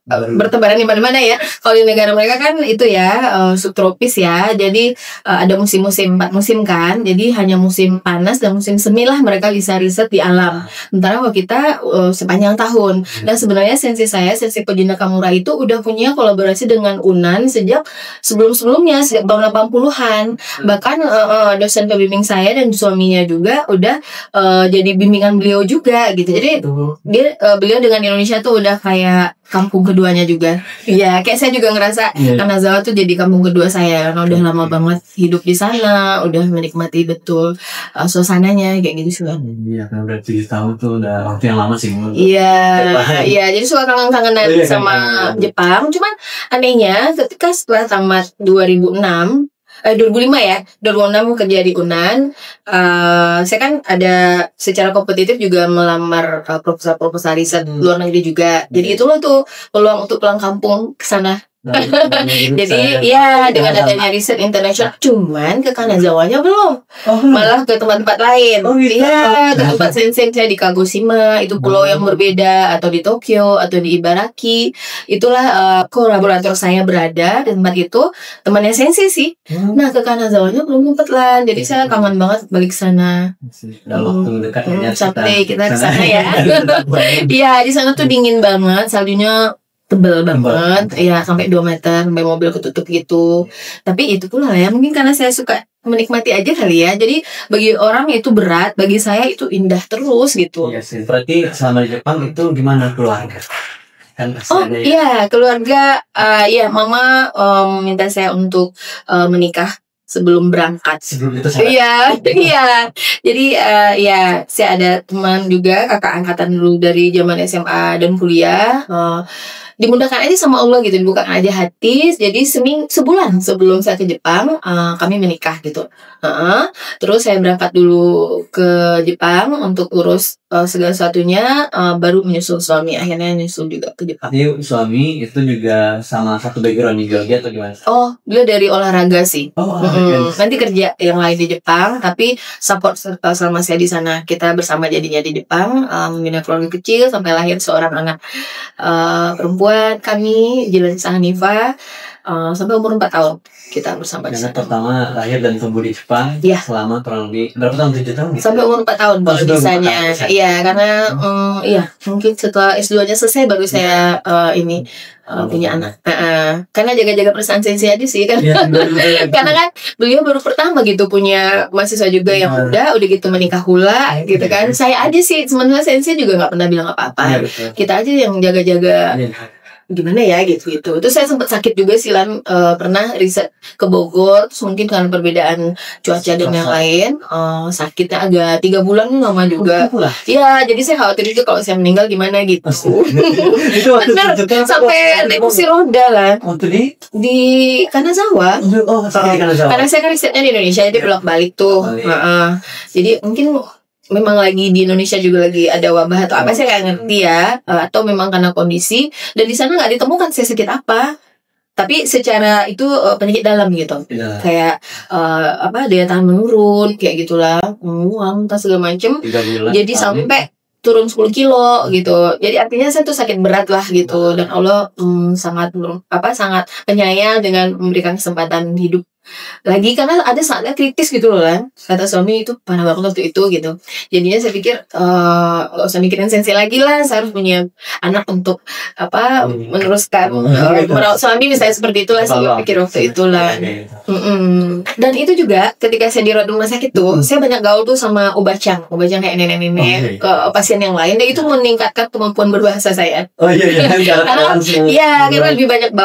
bertebaran di mana-mana ya. Kalau di negara mereka kan itu ya subtropis ya. Jadi ada musim-musim 4 musim kan. Jadi hanya musim panas dan musim semi lah mereka bisa riset di alam. Sementara kalau kita sepanjang tahun. Dan sebenarnya sensei Kojin Nakamura itu udah punya kolaborasi dengan UNAN sejak sebelum-sebelumnya, sejak tahun 80-an. Bahkan dosen pembimbing saya dan suaminya juga udah jadi bimbingan beliau juga gitu. Jadi beliau dengan Indonesia tuh udah kayak kampung keduanya juga. Iya, kayak saya juga ngerasa Kanazawa tuh jadi kampung kedua saya karena udah lama banget hidup di sana, udah menikmati betul suasananya kayak gitu sih. Iya, kan udah 7 tahun tuh udah waktu yang lama sih. Iya, jadi suka kangen-kangenan sama Jepang. Cuman anehnya ketika setelah tamat 2005 ya, 2006 kerja di UNAN. Saya kan ada secara kompetitif juga melamar proposal riset luar negeri juga. Jadi itulah tuh peluang untuk pulang kampung ke sana. Jadi ya dengan adanya riset internasional, cuman ke Kanazawanya belum, malah ke tempat-tempat lain. Iya, ke tempat sensei saya di Kagoshima, itu pulau yang berbeda, atau di Tokyo, atau di Ibaraki. Itulah kolaborator saya berada di tempat itu, temannya sensei sih. Nah ke Kanazawanya belum sempat lah, jadi saya kangen banget balik ke sana. Dalam waktu dekat sampai kita ke sana ya. Iya, di sana tuh dingin banget, saljunya tebel banget, ya sampai 2 meter, sampai mobil ketutup gitu. Tapi itu pula ya, mungkin karena saya suka menikmati aja kali ya. Jadi bagi orang itu berat, bagi saya itu indah terus gitu. Iya sih. Berarti selama di Jepang itu gimana keluarga? Iya, keluarga, ya mama minta saya untuk menikah sebelum berangkat. Sebelum itu Iya. Jadi ya saya ada teman juga kakak angkatan dulu dari zaman SMA dan kuliah. Dimudahkan aja sama Allah gitu, dibukakan aja hati. Jadi sebulan sebelum saya ke Jepang kami menikah gitu. Terus saya berangkat dulu ke Jepang untuk urus segala sesuatunya, baru menyusul suami. Akhirnya nyusul juga ke Jepang. Jadi suami itu juga sama satu background di biologi atau gimana? Oh, beliau dari olahraga sih. Nanti kerja yang lain di Jepang, tapi support selama saya di sana. Kita bersama jadinya di Jepang, membina keluarga kecil sampai lahir seorang anak perempuan kami, Jilan Hanifa. sampai umur 4 tahun kita bersama di Karena sana. pertama lahir dan tumbuh di Jepang Iya. selama kurang lebih berapa tahun, 7 tahun? Sampai umur 4 tahun kalau sudah umur 4 bisanya. tahun. Iya, karena iya, mungkin setelah S2-nya selesai baru saya punya anak. Karena jaga-jaga perasaan sensei aja sih kan. Iya, betul. Karena kan beliau baru pertama gitu punya mahasiswa juga yang muda, udah gitu menikah hula gitu kan. Saya aja sih sebenarnya sensei juga nggak pernah bilang Iya, apa-apa. betul. Kita aja yang jaga-jaga Iya. gimana ya gitu. Terus saya sempat sakit juga sih Lan, pernah riset ke Bogor, terus mungkin karena perbedaan cuaca dan yang lain, sakitnya agak 3 bulan lama juga. Pula. Iya, jadi saya khawatir juga kalau saya meninggal gimana gitu. Itu waktu Bener, itu sampai naik kursi roda lah waktu di Kanazawa. Sakit karena jauh. Karena saya kan risetnya di Indonesia, jadi bolak-balik tuh. Balik. Jadi mungkin memang lagi di Indonesia juga lagi ada wabah atau apa, saya nggak ngerti ya, atau memang karena kondisi, dan di sana nggak ditemukan saya sakit apa, tapi secara itu penyakit dalam gitu, Iya. kayak daya tahan menurun kayak gitulah, mual entah segala macem, 3 bulan. jadi sampai turun 10 kilo gitu. Jadi artinya saya tuh sakit berat lah gitu, dan Allah sangat penyayang dengan memberikan kesempatan hidup lagi, karena ada saatnya kritis gitu loh kan, kata suami itu parah banget waktu itu gitu. Jadinya saya pikir gak usah mikirin sensei lagi lah, saya harus punya anak untuk meneruskan merawat suami misalnya, seperti itulah saya pikir waktu itulah. Dan itu juga ketika saya dirawat di rumah sakit tuh, saya banyak gaul tuh sama obacang kayak nenek-nenek ke pasien yang lain, dan itu meningkatkan kemampuan berbahasa saya. Oh iya. Iya, kita lebih banyak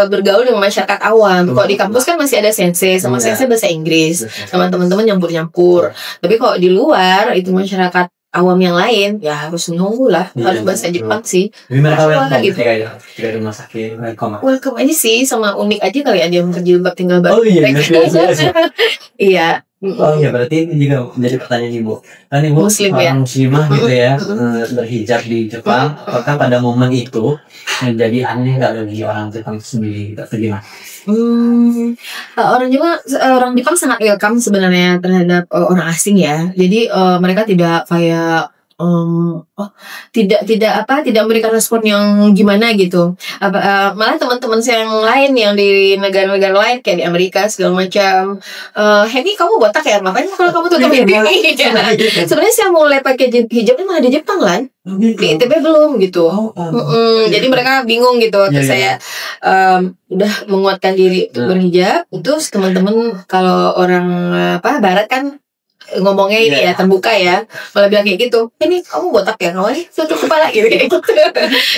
bergaul dengan masyarakat awam. Kalau di kampus kan masih ada sensei, sama sensei bahasa Inggris, sama teman-teman nyampur-nyampur. Tapi kalau di luar itu masyarakat awam yang lain, ya harus nunggu lah, harus bahasa Jepang sih. Jadi mereka Wah, welcome gitu. ketika di rumah sakit, Welcome aja sih, sama unik aja kali ada yang berjilbab tinggal Oh iya, balik. biasa. Iya. Oh iya, berarti ini juga menjadi pertanyaan Ibu. Kan Ibu Muslim, ya? orang muslimah gitu ya, berhijab di Jepang. Apakah pada momen itu menjadi aneh nggak bagi orang Jepang sendiri? Atau gimana? Orang Jepang sangat welcome sebenarnya terhadap orang asing ya. Jadi mereka tidak kayak tidak memberikan respon yang gimana gitu. Malah teman-teman saya yang lain yang di negara-negara lain kayak di Amerika segala macam, Henny kamu botak ya, makanya kalau kamu tutup hidung. Sebenarnya saya mulai pakai hijab ini malah di Jepang lah, di ITB belum gitu. Jadi mereka bingung gitu waktu saya udah menguatkan diri untuk berhijab. Terus teman-teman kalau orang Barat kan ngomongnya ini ya terbuka ya, malah bilang kayak gitu, ini kamu botak ya, kamu tutup kepala gitu kayak gitu.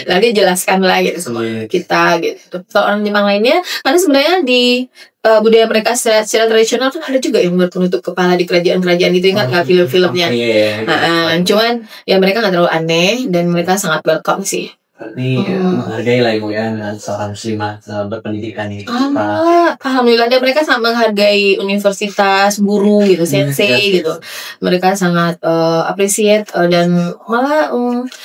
Lalu dia jelaskan lah gitu sama kita gitu. Kalau orang Jepang lainnya, karena sebenarnya di budaya mereka secara tradisional kan ada juga yang berpenutup kepala di kerajaan-kerajaan gitu, ingat nggak film-filmnya? Cuman ya mereka nggak terlalu aneh dan mereka sangat welcome sih. Berarti menghargai lah Ibu ya, dengan seorang muslimah berpendidikan ini. Alhamdulillah, dan mereka sangat menghargai universitas, guru gitu, sensei gitu. Mereka sangat appreciate dan malah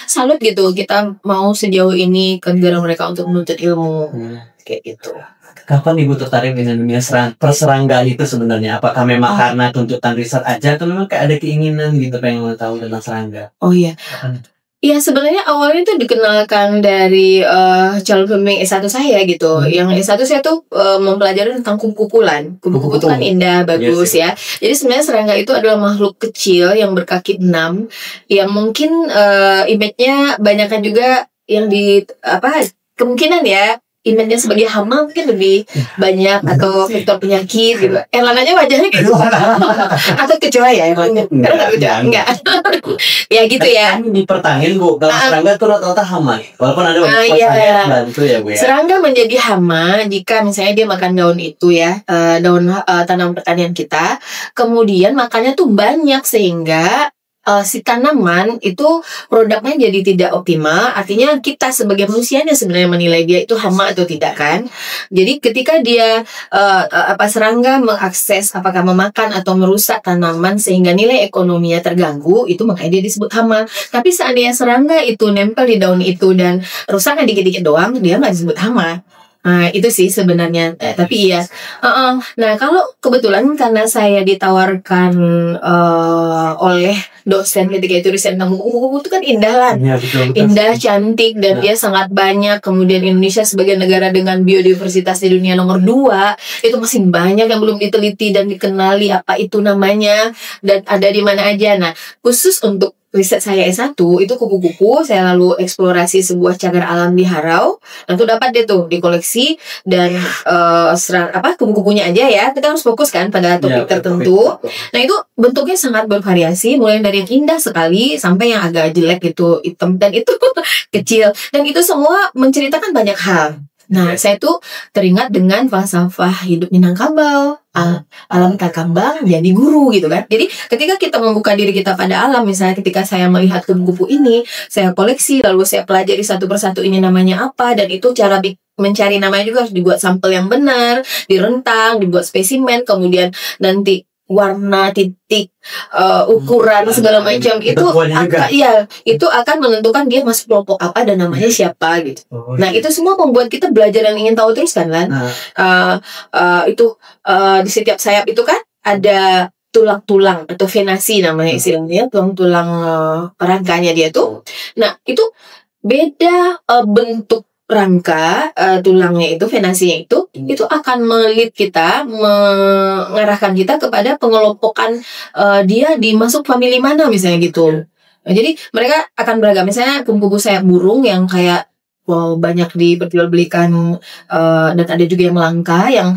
salut gitu kita mau sejauh ini ke negara mereka untuk menuntut ilmu kayak gitu. Kapan Ibu tertarik dengan dunia perseranggaan itu sebenarnya? Apakah memang karena tuntutan riset aja, atau memang kayak ada keinginan gitu pengen tahu tentang serangga? Oh iya. Iya, sebenarnya awalnya itu dikenalkan dari calon pembimbing S1 saya gitu. Yang S1 saya tuh mempelajari tentang kupu-kupulan. Kupu-kupu itu kan indah, bagus ya. Jadi sebenarnya serangga itu adalah makhluk kecil yang berkaki 6, yang mungkin image-nya banyakkan juga yang kemungkinan ya image-nya sebagai hama mungkin lebih banyak, atau faktor penyakit gitu. Erlananya wajahnya kayak gitu. Atau kecoa ya emangnya? Karena enggak. Ya gitu ya. Kan dipertangin Bu, kalau serangga itu rata-rata hama. Walaupun ada beberapa bantu ya Bu ya. Serangga menjadi hama jika misalnya dia makan daun itu ya, daun tanaman pertanian kita, kemudian makannya tuh banyak sehingga si tanaman itu produknya jadi tidak optimal. Artinya kita sebagai manusianya sebenarnya menilai dia itu hama atau tidak kan. Jadi ketika dia serangga mengakses apakah memakan atau merusak tanaman sehingga nilai ekonominya terganggu, itu makanya dia disebut hama. Tapi seandainya serangga itu nempel di daun itu dan rusaknya dikit-dikit doang, dia nggak disebut hama. Nah, itu sih sebenarnya. Tapi iya. Nah, kalau kebetulan karena saya ditawarkan oleh dosen ketika itu riset tentang kupu-kupu itu kan indah lah. Iya, betul. Indah, cantik, dan dia sangat banyak. Kemudian Indonesia sebagai negara dengan biodiversitas di dunia nomor 2, itu masih banyak yang belum diteliti dan dikenali apa itu namanya dan ada di mana aja. Nah, khusus untuk riset saya S1 itu kupu-kupu, saya lalu eksplorasi sebuah cagar alam di Harau. Nah, itu dapat deh tuh dikoleksi dan kupu-kupunya aja ya. Kita harus fokus kan pada topik tertentu. Nah, itu bentuknya sangat bervariasi, mulai dari yang indah sekali sampai yang agak jelek gitu, hitam dan itu kecil. Dan itu semua menceritakan banyak hal. Nah, saya tuh teringat dengan falsafah hidup Minangkabau. Alam tak kambang jadi guru gitu kan. Jadi ketika kita membuka diri kita pada alam, misalnya ketika saya melihat kupu-kupu ini, saya koleksi, lalu saya pelajari satu persatu ini namanya apa, dan itu cara mencari namanya juga harus dibuat sampel yang benar, direntang, dibuat spesimen, kemudian nanti warna, titik, ukuran segala macam itu akan menentukan dia masuk kelompok apa dan namanya siapa gitu. Nah, itu semua membuat kita belajar dan ingin tahu terus kan. Di setiap sayap itu kan ada tulang-tulang atau venasi namanya istilahnya, tulang-tulang rangkanya dia tuh. Nah, itu beda bentuk rangka tulangnya itu, venasinya itu akan melit kita, mengarahkan kita kepada pengelompokan dia dimasuk famili mana misalnya gitu. Nah, jadi mereka akan beragam. Misalnya kupu-kupu sayap burung yang kayak banyak diperjualbelikan dan ada juga yang langka yang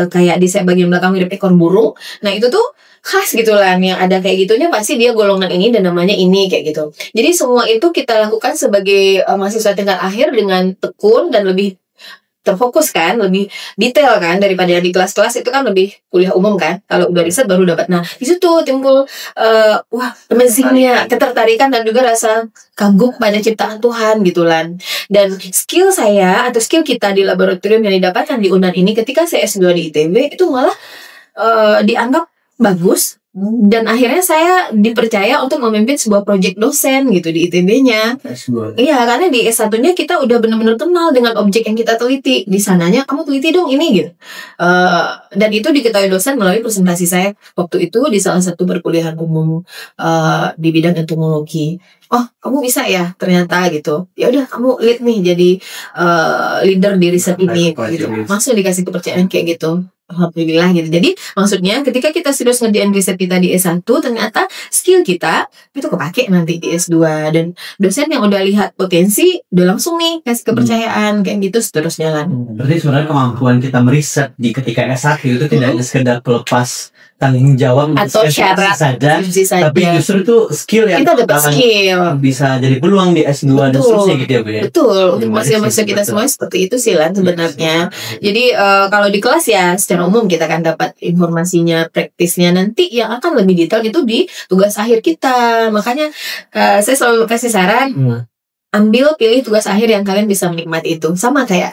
kayak di sayap bagian belakang mirip ekor burung. Nah, itu tuh khas gitu lah, yang ada kayak gitunya pasti dia golongan ini dan namanya ini kayak gitu. Jadi semua itu kita lakukan sebagai mahasiswa tingkat akhir dengan tekun dan lebih terfokus kan, lebih detail kan daripada di kelas-kelas itu kan lebih kuliah umum kan. Kalau udah riset baru dapat. Nah, di situ timbul amazingnya, ketertarikan dan juga rasa kagum pada ciptaan Tuhan gitu lah. Dan skill saya atau skill kita di laboratorium yang didapatkan di UNAN ini ketika saya S2 di ITB itu malah dianggap bagus, dan akhirnya saya dipercaya untuk memimpin sebuah proyek dosen gitu di ITB-nya. Iya, karena di S1-nya kita udah benar-benar kenal dengan objek yang kita teliti. Di sananya kamu teliti dong ini gitu. Dan itu diketahui dosen melalui presentasi saya waktu itu di salah satu perkuliahan umum di bidang entomologi. Oh, kamu bisa ya ternyata gitu. Ya udah, kamu lead nih jadi leader di riset ini gitu. Langsung dikasih kepercayaan kayak gitu. Alhamdulillah gitu. Jadi maksudnya ketika kita serius ngerjain riset kita di S1, ternyata skill kita itu kepake nanti di S2. Dan dosen yang udah lihat potensi udah langsung nih kasih kepercayaan kayak gitu seterusnya lah. Berarti sebenarnya kemampuan kita meriset di ketika S1 itu tidak hanya sekedar pelepas tanggung jawab atau syarat saja, tapi justru itu skill yang kita dapat skill bisa jadi peluang di S2 dan seterusnya gitu ya Bu ya. Betul, untuk mahasiswa kita semua seperti itu sih Lan sebenarnya. Jadi kalau di kelas ya secara umum kita akan dapat informasinya, praktisnya, nanti yang akan lebih detail itu di tugas akhir kita. Makanya saya selalu kasih saran, pilih tugas akhir yang kalian bisa menikmati itu. Sama kayak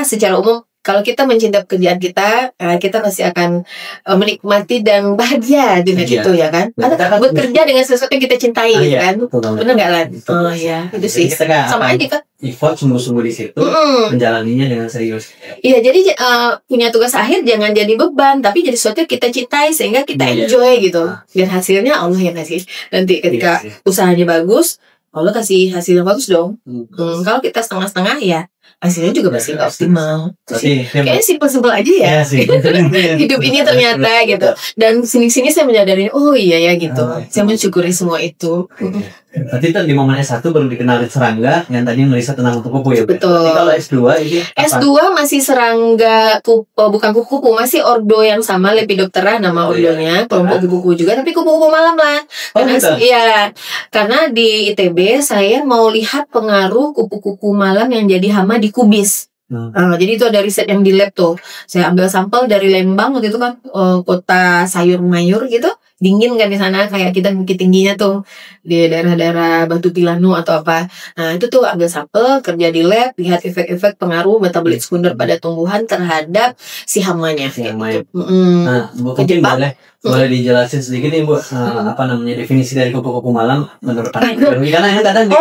secara umum kalau kita mencintai pekerjaan kita, kita pasti akan menikmati dan bahagia dengan itu ya kan. Karena bekerja dengan sesuatu yang kita cintai kan. Benar nggak Lan? Oh ya, itu sih. Sama aja kan. Effort sungguh-sungguh di situ, menjalaninya dengan serius. Iya, jadi punya tugas akhir jangan jadi beban, tapi jadi sesuatu yang kita cintai sehingga kita enjoy gitu. Dan hasilnya Allah yang kasih. Nanti ketika usahanya bagus, Allah kasih hasil yang bagus dong. Kalau kita setengah-setengah ya hasilnya juga pasti nggak optimal. Kayaknya simpel-simpel aja ya. Hidup ini ternyata gitu. Dan sini-sini saya menyadari, oh iya ya gitu. Saya mensyukuri semua itu. Berarti di momen S1 baru dikenalin serangga yang tadi ngeriset tentang kupu-kupu ya. Betul. Jadi kalau S2 ini S2 masih serangga bukan kupu-kupu, masih ordo yang sama, Lepidoptera nama ordonya, kelompok kupu-kupu juga, tapi kupu-kupu malam lah. Iya, karena di ITB saya mau lihat pengaruh kupu-kupu malam yang jadi hama di kubis. Jadi itu ada riset yang di lab tuh. Saya ambil sampel dari Lembang waktu itu kan, kota sayur mayur gitu. Dingin kan di sana, kayak kita Bukit Tingginya tuh di daerah-daerah Batu Pilanu atau apa. Nah, itu tuh ambil sampel, kerja di lab, lihat efek-efek pengaruh metabolit sekunder pada tumbuhan terhadap si hamanya. Nah, mungkin boleh Boleh dijelasin sedikit nih Bu, apa namanya definisi dari kupu-kupu malam menurut Anda? Karena kadang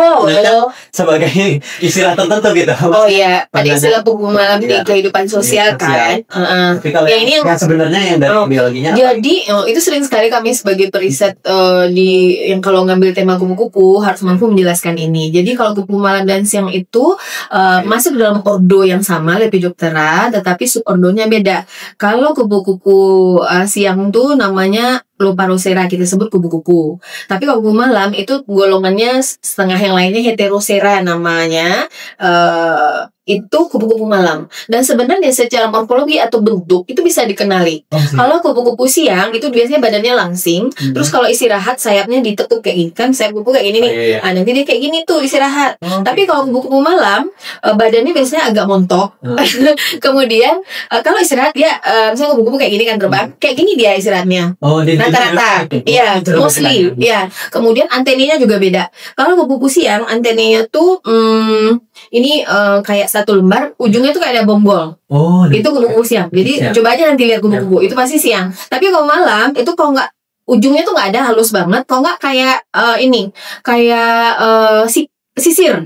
sebagai istilah tertentu gitu. Oh iya, ada istilah kupu malam di kehidupan sosial kan. Tapi kalau ya, ini yang sebenarnya yang dari biologinya. Jadi itu sering sekali kami sebagai periset di yang kalau ngambil tema kupu-kupu harus mampu menjelaskan ini. Jadi kalau kupu malam dan siang itu masuk dalam ordo yang sama Lepidoptera, tetapi subordonya beda. Kalau kupu-kupu siang tuh namanya Loparocera, kita sebut kupu-kupu. Tapi kalau kupu malam itu golongannya setengah yang lainnya Heterocera namanya. Itu kupu-kupu malam. Dan sebenarnya secara morfologi atau bentuk itu bisa dikenali. Kalau kupu-kupu siang itu biasanya badannya langsing. Terus kalau istirahat sayapnya ditekuk kayak gini kan, sayap kupu kayak gini nih. Nanti dia kayak gini tuh istirahat. Tapi kalau kupu-kupu malam badannya biasanya agak montok. Kemudian kalau istirahat dia misalnya kupu-kupu kayak gini kan terbang, kayak gini dia istirahatnya. Rata-rata. Iya, mostly. Iya. Kemudian anteninya juga beda. Kalau kupu-kupu siang anteninya tuh ini kayak satu lembar, ujungnya tuh kayak ada bombol. Itu kupu-kupu siang. Jadi coba aja nanti lihat kupu-kupu, itu pasti siang. Tapi kalau malam itu kalau nggak ujungnya tuh nggak ada, halus banget. Kalau nggak kayak ini, kayak sisir.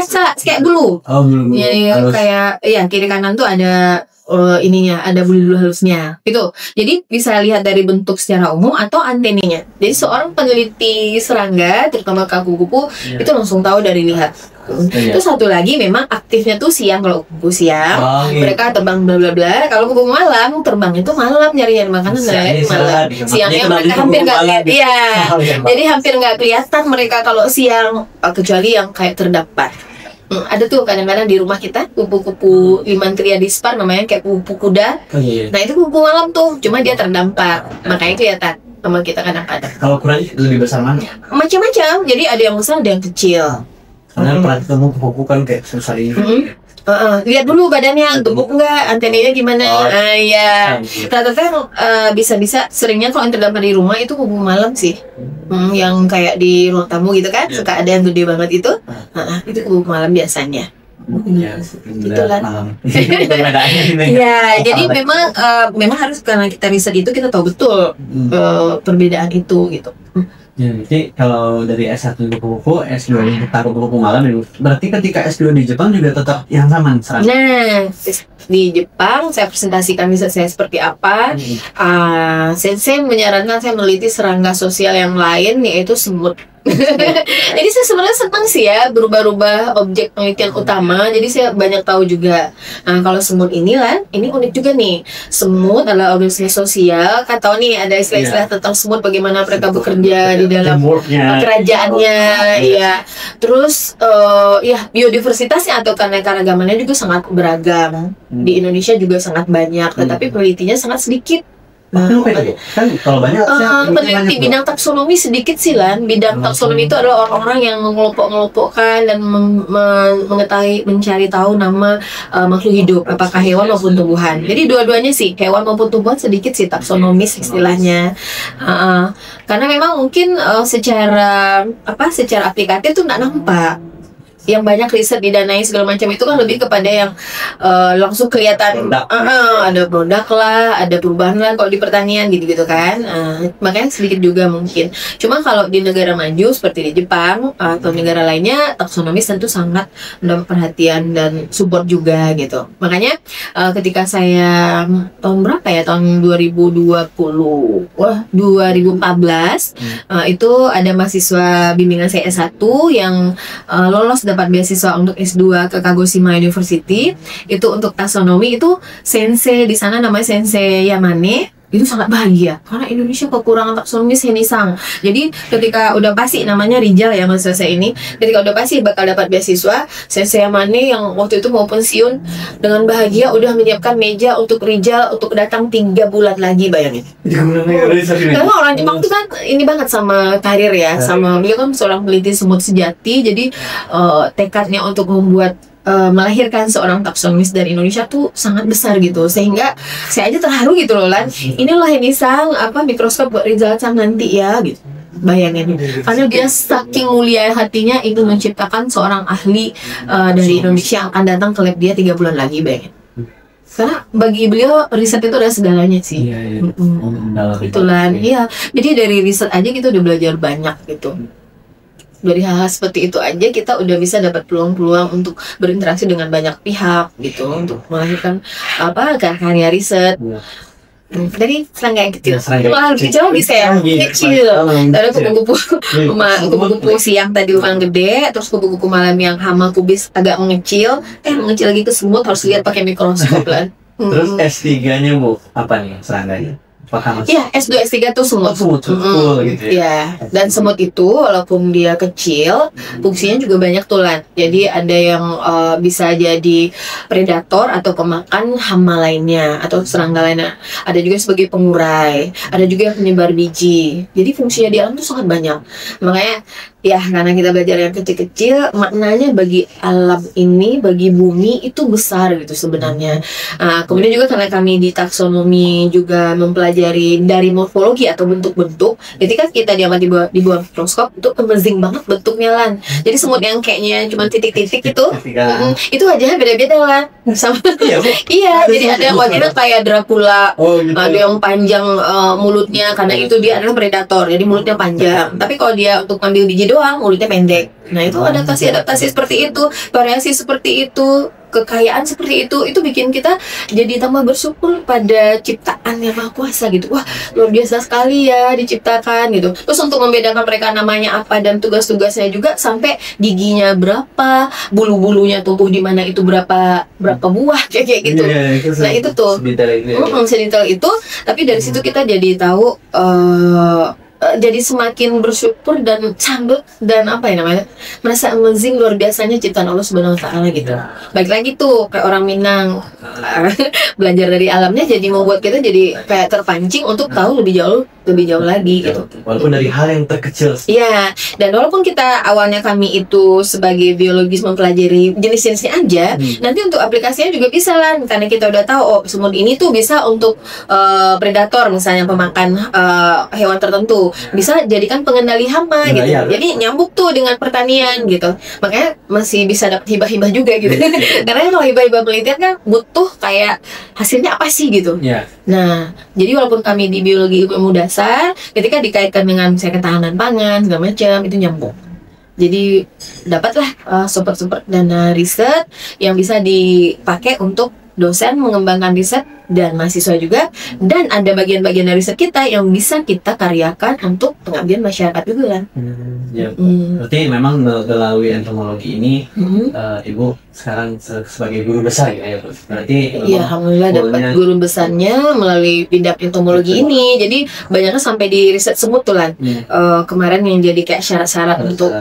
Salah, kayak bulu. Ya, kayak kiri kanan tuh ada ininya, ada bulu halusnya itu. Jadi bisa lihat dari bentuk secara umum atau anteninya. Jadi seorang peneliti serangga terutama kupu-kupu itu langsung tahu dari lihat. Terus satu lagi memang aktifnya tuh siang. Kalau kupu siang mereka terbang bla bla bla. Kalau kupu malam terbang itu malam nyari makanan malam. Siangnya mereka hampir nggak lihat. Jadi hampir nggak kelihatan mereka kalau siang, kecuali yang kayak terdampar. Ada tuh kadang-kadang di rumah kita kupu-kupu Limantria dispar namanya, kayak kupu kuda. Nah itu kupu malam tuh, cuma dia terdampar, makanya kelihatan sama kita kadang-kadang. Kalau ukurannya lebih besar mana? Macam-macam, jadi ada yang besar, ada yang kecil. Karena pernah ketemu kupu-kupu kan kayak sebesar ini. Lihat dulu badannya gemuk nggak, anteninya gimana. Rata-rata bisa-bisa seringnya kalau yang terdampar di rumah itu kupu malam sih. Yang kayak di ruang tamu gitu kan, suka ada yang gede banget itu. Itu kupu malam biasanya. Jadi memang harus, karena kita riset itu kita tahu betul perbedaan itu gitu. Jadi kalau dari S1 kupu-kupu, S2 kupu-kupu malam, berarti ketika S2 di Jepang juga tetap yang sama serangga. Nah, di Jepang saya presentasikan riset saya seperti apa. Sensei menyarankan saya meneliti serangga sosial yang lain, yaitu semut. Jadi saya sebenarnya senang sih ya berubah-ubah objek penelitian utama. Jadi saya banyak tahu juga. Nah kalau semut ini unik juga nih. Semut adalah organisme sosial. Kan tahu nih ada istilah-istilah tentang semut, bagaimana mereka bekerja di dalam kerajaannya. Terus biodiversitasnya atau keanekaragamannya juga sangat beragam. Di Indonesia juga sangat banyak, tetapi penelitinya sangat sedikit. Kan kalau banyak peneliti bidang taksonomi sedikit sih bidang taksonomi itu adalah orang-orang yang mengelompok-ngelompokkan dan mengetahui, mencari tahu nama makhluk hidup, apakah hewan maupun tumbuhan. Jadi dua-duanya sih, hewan maupun tumbuhan sedikit sih taksonomis istilahnya. Karena memang mungkin secara aplikatif tuh nggak nampak. Yang banyak riset didanai segala macam itu kan lebih kepada yang langsung kelihatan ada produk lah, ada perubahan lah kalau di pertanian gitu-gitu kan. Makanya sedikit juga mungkin. Cuma kalau di negara maju seperti di Jepang atau negara lainnya, taksonomis tentu sangat mendapat perhatian dan support juga gitu. Makanya ketika saya tahun berapa ya, tahun 2014 itu ada mahasiswa bimbingan saya S1 yang lolos dapat beasiswa untuk S2 ke Kagoshima University. Itu untuk taksonomi, itu sensei di sana namanya Sensei Yamane. Itu sangat bahagia karena Indonesia kekurangan taksonomis Henisang. Jadi ketika udah pasti, namanya Rijal ya mahasiswa saya ini, ketika udah pasti bakal dapat beasiswa, Sensei Yamane yang waktu itu mau pensiun dengan bahagia udah menyiapkan meja untuk Rijal untuk datang 3 bulan lagi, bayangin. Karena orang Jepang tuh kan ini banget sama karir ya, sama beliau kan seorang peneliti semut sejati. Jadi tekadnya untuk membuat melahirkan seorang taksonomis dari Indonesia tuh sangat besar gitu, sehingga saya aja terharu gitu loh inilah Henisang mikroskop buat Rizal Chang nanti ya gitu, bayangin. Karena dia saking mulia hatinya itu menciptakan seorang ahli dari Indonesia yang akan datang ke lab dia 3 bulan lagi, bayangin. Karena bagi beliau riset itu adalah segalanya sih. Iya. Itulah, iya. Jadi dari riset aja kita udah belajar banyak gitu. Dari hal-hal seperti itu aja kita udah bisa dapat peluang-peluang untuk berinteraksi dengan banyak pihak gitu, untuk melahirkan karya riset. Dari serangga yang kecil. Wah, kecil lagi saya. Kecil. Ada kupu-kupu siang tadi ukuran gede, terus kupu-kupu malam yang hama kubis agak mengecil. Mengecil lagi ke semut, harus lihat pakai mikroskop lah. Terus S3-nya Bu, apa nih serangganya? Iya, S2, S3 tuh semut. Semut gitu ya. Iya, dan semut itu walaupun dia kecil, fungsinya juga banyak tuh Lan. Jadi ada yang bisa jadi predator atau pemakan hama lainnya atau serangga lainnya. Ada juga sebagai pengurai, ada juga yang penyebar biji. Jadi fungsinya di alam tuh sangat banyak. Makanya ya karena kita belajar yang kecil-kecil, maknanya bagi alam ini, bagi bumi itu besar gitu sebenarnya. Kemudian juga karena kami di taksonomi juga mempelajari dari morfologi atau bentuk-bentuk, ketika kita diamati di bawah mikroskop itu amazing banget bentuknya Lan. Jadi semut yang kayaknya cuma titik-titik itu aja beda-beda Lan. Sama iya, jadi ada yang wajahnya kayak Dracula, ada yang panjang mulutnya karena itu dia adalah predator, jadi mulutnya panjang. Tapi kalau dia untuk ngambil biji doang, mulutnya pendek. Nah itu adaptasi seperti itu, variasi seperti itu, kekayaan seperti itu bikin kita jadi tambah bersyukur pada ciptaan yang Maha Kuasa gitu. Wah, luar biasa sekali ya diciptakan gitu. Terus untuk membedakan mereka namanya apa dan tugas-tugasnya juga, sampai giginya berapa, bulu-bulunya tumbuh di mana itu berapa buah kayak gitu. Nah itu tuh sedetail itu. Tapi dari situ kita jadi tahu jadi semakin bersyukur dan sambut dan merasa amazing, luar biasanya ciptaan Allah Subhanahu wa Ta'ala gitu. Baik lagi tuh kayak orang Minang belajar dari alamnya, jadi membuat kita jadi kayak terpancing untuk tahu lebih jauh lagi gitu. Walaupun dari hal yang terkecil. Iya, dan walaupun kita awalnya kami itu sebagai biologis mempelajari jenis-jenisnya aja, nanti untuk aplikasinya juga bisa lah, karena kita udah tahu semut ini tuh bisa untuk predator, misalnya pemakan hewan tertentu, bisa jadikan pengendali hama gitu. Jadi nyambuk tuh dengan pertanian gitu. Makanya masih bisa dapat hibah-hibah juga gitu. Karena kalau hibah-hibah penelitian kan butuh kayak hasilnya apa sih gitu. Nah, jadi walaupun kami di biologi ilmu dasar, ketika dikaitkan dengan misalnya ketahanan pangan segala macam, itu nyambung. Jadi dapatlah support dana riset yang bisa dipakai untuk dosen mengembangkan riset dan mahasiswa juga, dan ada bagian-bagian dari riset kita yang bisa kita karyakan untuk pengabdian masyarakat juga kan. Berarti memang melalui entomologi ini Ibu sekarang sebagai guru besar ya Bu. Berarti iya, alhamdulillah dapat guru besarnya melalui bidang entomologi ini. Jadi banyaknya sampai di riset semut tuh Lan. Kemarin yang jadi kayak syarat-syarat untuk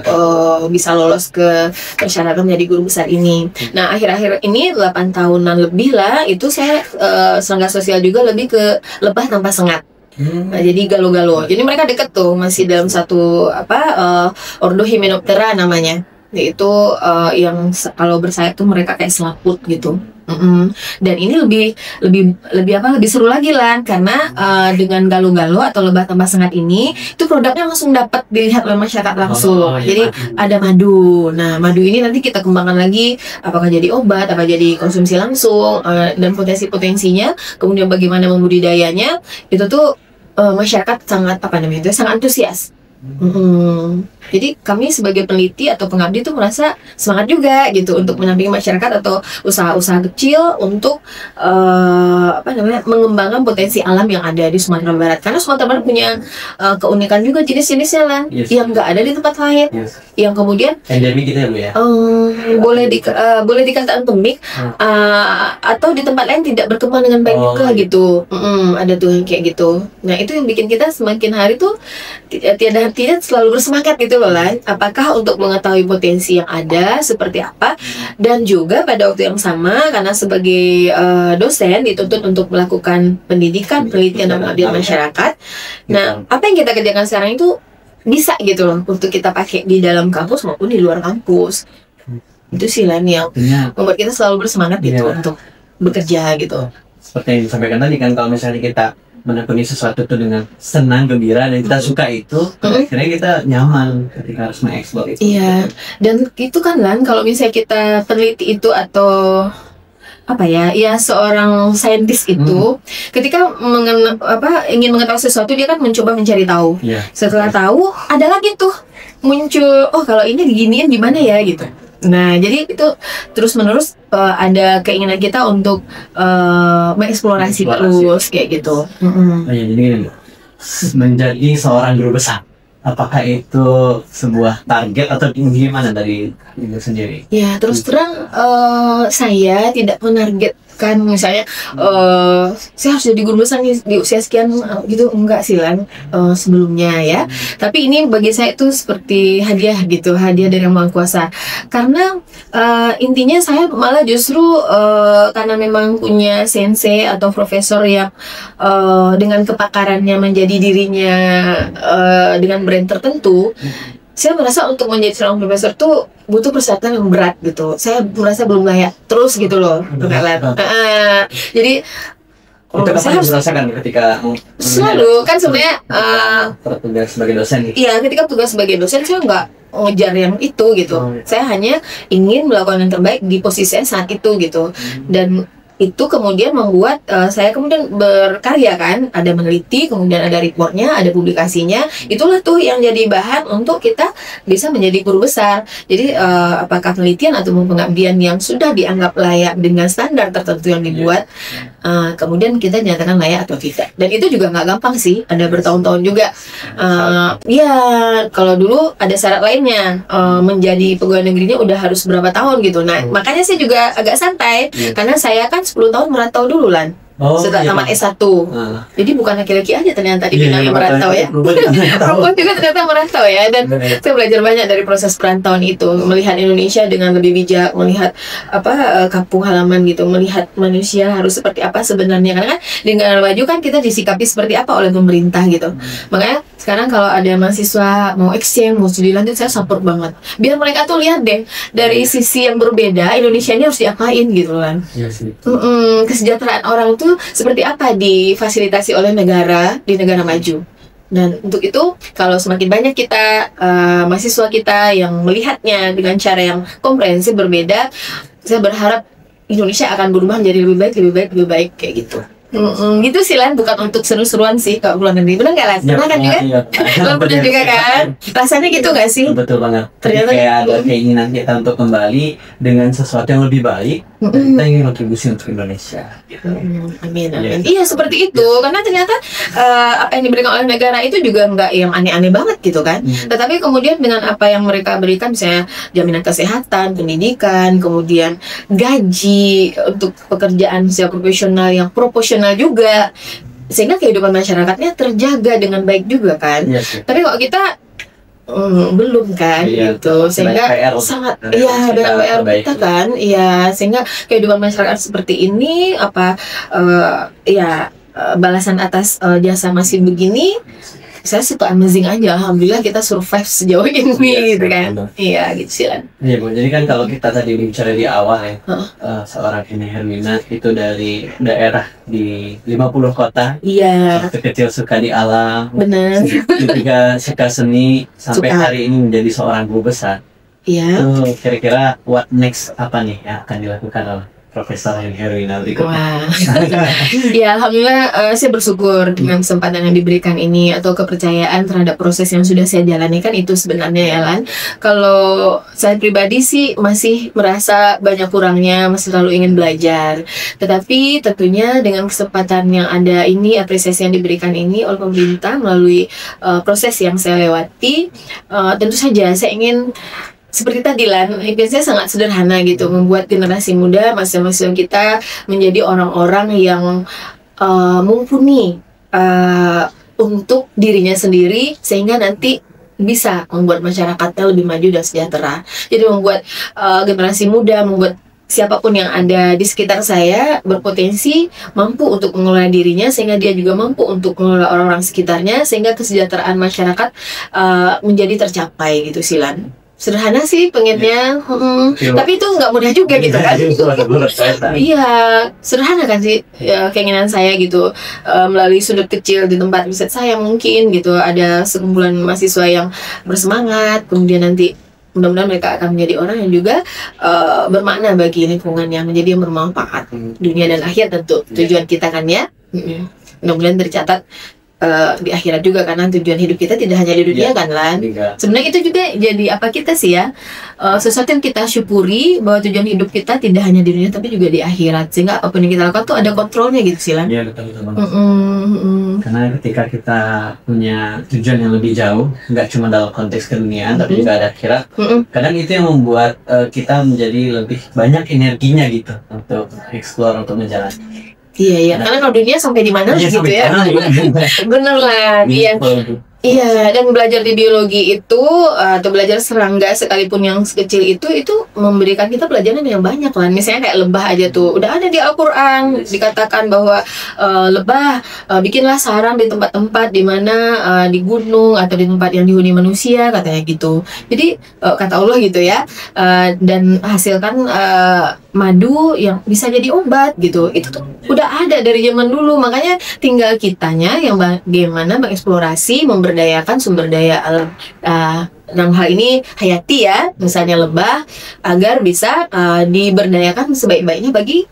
bisa lolos ke persyaratan menjadi guru besar ini. Nah, akhir-akhir ini 8 tahunan lebih lah itu saya serangga sosial juga lebih ke lebah tanpa sengat. Nah, jadi galo-galo. Jadi mereka deket tuh, masih dalam satu ordo Hymenoptera namanya. Yaitu yang kalau bersayap tuh mereka kayak selaput gitu. Dan ini lebih seru lagi lah, karena dengan galo-galo atau lebah tanpa sengat ini itu produknya langsung dapat dilihat oleh masyarakat langsung. Jadi ada madu. Nah, madu ini nanti kita kembangkan lagi, apakah jadi obat, apa jadi konsumsi langsung, dan potensi-potensinya, kemudian bagaimana membudidayanya, itu tuh masyarakat sangat sangat antusias. Jadi kami sebagai peneliti atau pengabdi itu merasa semangat juga gitu untuk mendampingi masyarakat atau usaha-usaha kecil untuk mengembangkan potensi alam yang ada di Sumatera Barat, karena Sumatera Barat punya keunikan juga jenis-jenisnya lah yang nggak ada di tempat lain, yang kemudian endemik gitu ya Bu ya. boleh dikatakan endemik atau di tempat lain tidak berkembang dengan baik juga gitu. Ada tuh yang kayak gitu. Nah, itu yang bikin kita semakin hari tuh tidak selalu bersemangat gitu loh Lan. Apakah untuk mengetahui potensi yang ada seperti apa, dan juga pada waktu yang sama karena sebagai dosen dituntut untuk melakukan pendidikan, penelitian, dan pengabdian masyarakat. Nah, apa yang kita kerjakan sekarang itu bisa gitu loh untuk kita pakai di dalam kampus maupun di luar kampus. Itu sih Lan yang membuat kita selalu bersemangat gitu untuk bekerja gitu. Seperti yang disampaikan tadi kan, kalau misalnya kita menekuni sesuatu itu dengan senang, gembira, dan kita suka itu, akhirnya kita nyaman ketika harus mengeksplor itu. Iya, dan itu kan Lan, kalau misalnya kita peneliti itu atau apa ya, ya seorang saintis itu ketika ingin mengetahui sesuatu, dia kan mencoba mencari tahu. Setelah tahu, ada lagi tuh muncul, oh kalau ini diginiin gimana ya gitu. Nah, jadi itu terus menerus ada keinginan kita untuk mengeksplorasi terus kayak gitu. Ya, jadi menjadi seorang guru besar, apakah itu sebuah target atau gimana dari Ibu sendiri? Ya, terus terang saya tidak menargetkan misalnya saya harus jadi guru besar di usia sekian gitu, enggak sih Lan, sebelumnya ya. Tapi ini bagi saya itu seperti hadiah gitu, hadiah dari Yang Maha Kuasa. Karena intinya saya malah justru karena memang punya sensei atau profesor yang dengan kepakarannya menjadi dirinya dengan brand tertentu, saya merasa untuk menjadi seorang profesor tuh butuh persyaratan yang berat gitu. Saya merasa belum layak terus gitu loh. Jadi itu kapan merasakan ketika selalu kan sebenarnya bertugas sebagai dosen gitu? Iya, ketika tugas sebagai dosen saya nggak ngejar yang itu gitu. Saya hanya ingin melakukan yang terbaik di posisi saya saat itu gitu. Dan itu kemudian membuat saya kemudian berkarya kan, ada meneliti, kemudian ada reportnya, ada publikasinya. Itulah tuh yang jadi bahan untuk kita bisa menjadi guru besar. Jadi apakah penelitian atau pengabdian yang sudah dianggap layak dengan standar tertentu yang dibuat, kemudian kita dinyatakan layak atau tidak. Dan itu juga nggak gampang sih, ada bertahun-tahun juga. Ya kalau dulu ada syarat lainnya, menjadi pegawai negerinya udah harus berapa tahun gitu. Nah makanya saya juga agak santai, karena saya kan 10 tahun merantau dulu Lan. Setelah tamat S1. Jadi bukan laki-laki aja ternyata dibilang merantau ya. Perempuan juga ternyata merantau ya. Dan saya belajar banyak dari proses perantauan itu, melihat Indonesia dengan lebih bijak, melihat kampung halaman gitu, melihat manusia harus seperti apa sebenarnya. Karena kan di negara maju kan kita disikapi seperti apa oleh pemerintah gitu. Makanya sekarang kalau ada mahasiswa mau exchange, mau studi lanjut, saya support banget. Biar mereka tuh lihat deh dari sisi yang berbeda, Indonesia ini harus diapain gitu kan. Kesejahteraan orang tuh seperti apa difasilitasi oleh negara di negara maju. Dan untuk itu kalau semakin banyak kita mahasiswa kita yang melihatnya dengan cara yang komprehensif berbeda, saya berharap Indonesia akan berubah menjadi lebih baik kayak gitu. Gitu sih Lan, bukan untuk seru-seruan sih kalau keluar negeri. Benar nggak Lan? Pernah kan juga? Lo pernah juga kan? Rasanya gitu nggak sih? Betul banget. Ternyata kayak ada keinginan kita untuk kembali dengan sesuatu yang lebih baik. Kita ingin kontribusi untuk Indonesia. Amin. Iya seperti itu. Karena ternyata apa yang diberikan oleh negara itu juga nggak yang aneh-aneh banget gitu kan. Tetapi kemudian dengan apa yang mereka berikan, misalnya jaminan kesehatan, pendidikan, kemudian gaji untuk pekerjaan secara profesional yang proporsional juga, sehingga kehidupan masyarakatnya terjaga dengan baik juga kan. Tapi kalau kita belum kan gitu, sehingga sangat dengan PR kita kan, sehingga kehidupan masyarakat seperti ini balasan atas jasa masih begini. Saya suka amazing aja, alhamdulillah kita survive sejauh ini gitu kan. Iya gitu sih Lan. Iya Bu, jadi kan kalau kita tadi bicara di awal ya, seorang Eni Hermina itu dari daerah di 50 kota. Iya. Waktu kecil suka di alam. Benar. Ketika suka seni sampai hari ini menjadi seorang guru besar. Iya. Itu kira-kira what next apa nih yang akan dilakukan oleh Profesor Eni Hermina berikutnya? Wah, ya alhamdulillah saya bersyukur dengan kesempatan yang diberikan ini atau kepercayaan terhadap proses yang sudah saya jalani kan itu sebenarnya ya Lan. Kalau saya pribadi sih masih merasa banyak kurangnya, masih selalu ingin belajar. Tetapi tentunya dengan kesempatan yang ada ini, apresiasi yang diberikan ini oleh pemerintah melalui proses yang saya lewati, tentu saja saya ingin seperti tadi Lan, impian saya sangat sederhana gitu, membuat generasi muda, mahasiswa kita menjadi orang-orang yang mumpuni untuk dirinya sendiri, sehingga nanti bisa membuat masyarakatnya lebih maju dan sejahtera. Jadi membuat generasi muda, membuat siapapun yang ada di sekitar saya berpotensi mampu untuk mengelola dirinya, sehingga dia juga mampu untuk mengelola orang-orang sekitarnya, sehingga kesejahteraan masyarakat menjadi tercapai gitu sih Lan. Sederhana sih pengennya, tapi itu nggak mudah juga gitu kan. Iya, sederhana kan sih keinginan saya gitu, melalui sudut kecil di tempat riset saya mungkin gitu, ada sekumpulan mahasiswa yang bersemangat, kemudian nanti mudah-mudahan mereka akan menjadi orang yang juga bermakna bagi lingkungannya, menjadi yang bermanfaat dunia dan akhir tentu tujuan kita kan ya. Mudah-mudahan tercatat di akhirat juga, karena tujuan hidup kita tidak hanya di dunia kan Lan. Sebenarnya itu juga jadi apa kita sih ya, sesuatu yang kita syukuri bahwa tujuan hidup kita tidak hanya di dunia tapi juga di akhirat, sehingga apapun yang kita lakukan tuh ada kontrolnya gitu sih Lan. Iya betul banget. Karena ketika kita punya tujuan yang lebih jauh, nggak cuma dalam konteks keduniaan tapi juga ada akhirat, kadang itu yang membuat kita menjadi lebih banyak energinya gitu untuk explore, untuk menjalani. Iya, karena kalau dunia sampai di mana gitu ya. Bener lah, iya. Iya, dan belajar di biologi itu atau belajar serangga sekalipun yang kecil itu memberikan kita pelajaran yang banyak lah. Misalnya kayak lebah aja tuh, udah ada di Al-Quran dikatakan bahwa lebah bikinlah sarang di tempat-tempat di mana di gunung atau di tempat yang dihuni manusia katanya gitu. Jadi kata Allah gitu ya, dan hasilkan madu yang bisa jadi obat gitu. Itu tuh udah ada dari zaman dulu, makanya tinggal kitanya yang bagaimana mengeksplorasi, memberdayakan sumber daya alam dalam hal ini hayati ya, misalnya lebah, agar bisa diberdayakan sebaik-baiknya bagi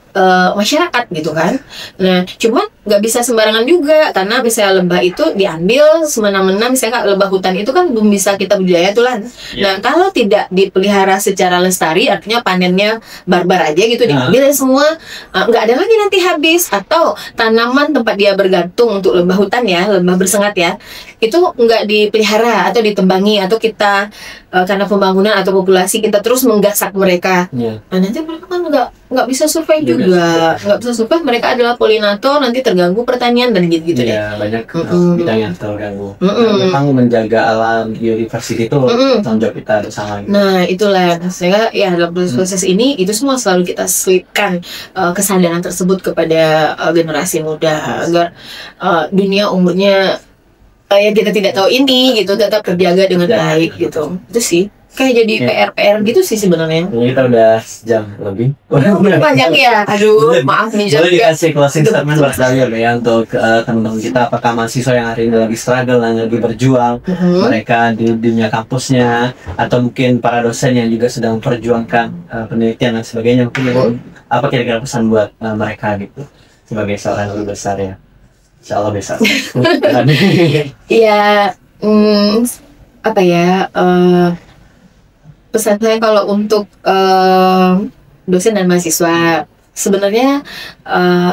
masyarakat gitu kan. Nah, cuma nggak bisa sembarangan juga, karena misalnya lebah itu diambil semena-mena, misalnya lebah hutan itu kan belum bisa kita budidaya tuh Lan. Nah, kalau tidak dipelihara secara lestari, artinya panennya barbar aja gitu, diambil semua, nggak ada lagi nanti habis. Atau tanaman tempat dia bergantung untuk lebah hutan ya, lebah bersengat ya, itu nggak dipelihara atau ditembangi, atau kita karena pembangunan atau populasi kita terus menggasak mereka. Nah, nanti mereka kan nggak bisa survive juga, nggak bisa survive. Mereka adalah polinator, nanti terganggu pertanian dan gitu ya. Banyak bidang yang terganggu. Memang menjaga alam biodiversity itu tanggung jawab kita bersama. Gitu. Nah, itulah sehingga ya dalam proses ini itu semua selalu kita selipkan kesadaran tersebut kepada generasi muda agar dunia umurnya yang kita tidak tahu ini gitu tetap terjaga dengan baik gitu. Itu sih kayak jadi PR gitu sih sebenarnya. Ini kita udah sejam lebih. Banyak ya. Aduh, maaf nih. Boleh dikasih closing statement buat Dahlia ya untuk teman-teman kita, apakah mahasiswa yang hari ini lagi struggle, yang lagi berjuang, mereka di dunia kampusnya, atau mungkin para dosen yang juga sedang memperjuangkan penelitian dan sebagainya, mungkin apa kira-kira pesan buat mereka gitu sebagai seorang guru besar ya. Insyaallah besar. Iya, apa ya? Pesan saya kalau untuk dosen dan mahasiswa, sebenarnya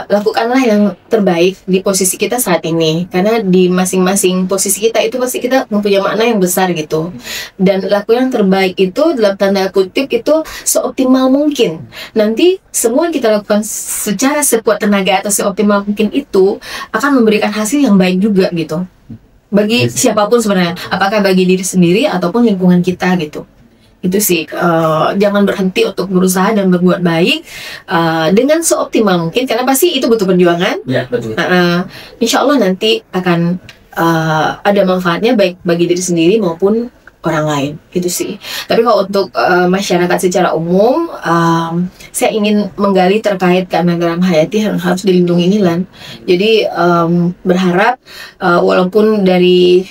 lakukanlah yang terbaik di posisi kita saat ini, karena di masing-masing posisi kita itu pasti kita mempunyai makna yang besar gitu. Dan lakukan yang terbaik itu dalam tanda kutip itu seoptimal mungkin. Nanti semua yang kita lakukan secara sekuat tenaga atau seoptimal mungkin itu akan memberikan hasil yang baik juga gitu. Bagi siapapun sebenarnya, apakah bagi diri sendiri ataupun lingkungan kita gitu. Itu sih, jangan berhenti untuk berusaha dan berbuat baik dengan seoptimal mungkin, karena pasti itu butuh perjuangan. Ya, betul. Insya Allah nanti akan ada manfaatnya baik bagi diri sendiri maupun orang lain, gitu sih. Tapi kalau untuk masyarakat secara umum, saya ingin menggali terkait keanekaragaman hayati yang harus dilindungi ini Lan. Jadi berharap walaupun dari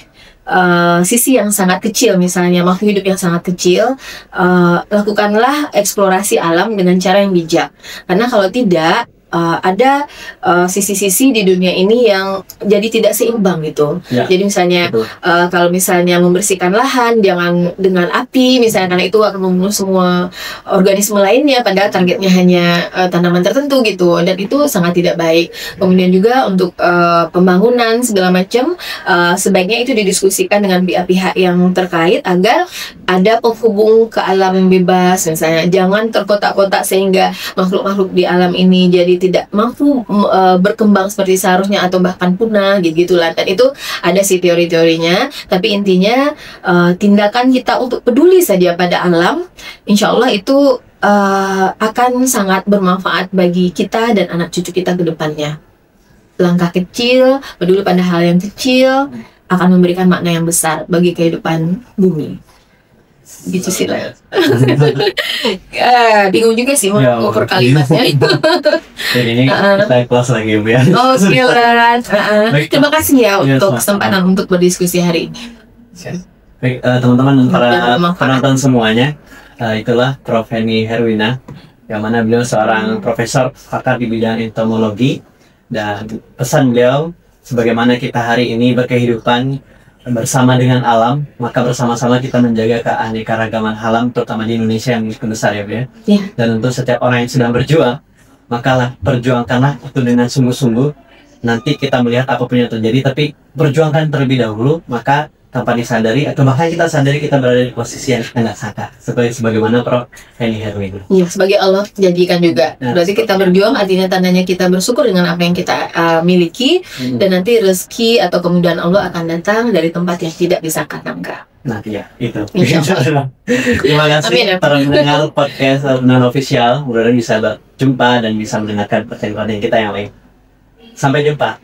sisi yang sangat kecil, misalnya makhluk hidup yang sangat kecil, lakukanlah eksplorasi alam dengan cara yang bijak. Karena kalau tidak, ada sisi-sisi di dunia ini yang jadi tidak seimbang gitu. Jadi misalnya kalau misalnya membersihkan lahan jangan dengan api misalnya, karena itu akan membunuh semua organisme lainnya, padahal targetnya hanya tanaman tertentu gitu, dan itu sangat tidak baik. Kemudian juga untuk pembangunan segala macam, sebaiknya itu didiskusikan dengan pihak-pihak yang terkait agar ada penghubung ke alam yang bebas misalnya. Jangan terkotak-kotak sehingga makhluk-makhluk di alam ini jadi tidak mampu berkembang seperti seharusnya atau bahkan punah gitu-gitulah. Dan itu ada sih teori-teorinya, tapi intinya tindakan kita untuk peduli saja pada alam, insya Allah itu akan sangat bermanfaat bagi kita dan anak cucu kita ke depannya. Langkah kecil, peduli pada hal yang kecil akan memberikan makna yang besar bagi kehidupan bumi. Gitu sih lah. Bingung juga sih mau per kalimatnya. Jadi ini kita kelas lagi ya. Oh silakan. Terima kasih ya untuk kesempatan untuk berdiskusi hari ini. Baik, teman-teman dan para bermanfaat. penonton semuanya, itulah Prof. Henny Herwina, yang mana beliau seorang profesor pakar di bidang entomologi, dan pesan beliau, sebagaimana kita hari ini berkehidupan bersama dengan alam, maka bersama-sama kita menjaga keanekaragaman alam, terutama di Indonesia yang begitu besar ya, beliau. Ya. Dan untuk setiap orang yang sedang berjuang, maka perjuangkanlah itu dengan sungguh-sungguh. Nanti kita melihat apapun yang terjadi, tapi perjuangkan terlebih dahulu, maka tanpa disadari atau bahkan kita sadari kita berada di posisi yang kita nggak sangka, sebagaimana Prof. Henny Herwina. Iya, sebagai Allah jadikan juga. Nah, Berarti kita berjuang artinya tandanya kita bersyukur dengan apa yang kita miliki, dan nanti rezeki atau kemudahan Allah akan datang dari tempat yang tidak disangka-sangka. Nah, iya, itu. Insya Allah. Terima kasih Amin, ya. para pendengar podcast non official. Mudah-mudahan bisa berjumpa dan bisa mendengarkan pertanyaan kita yang lain. Sampai jumpa.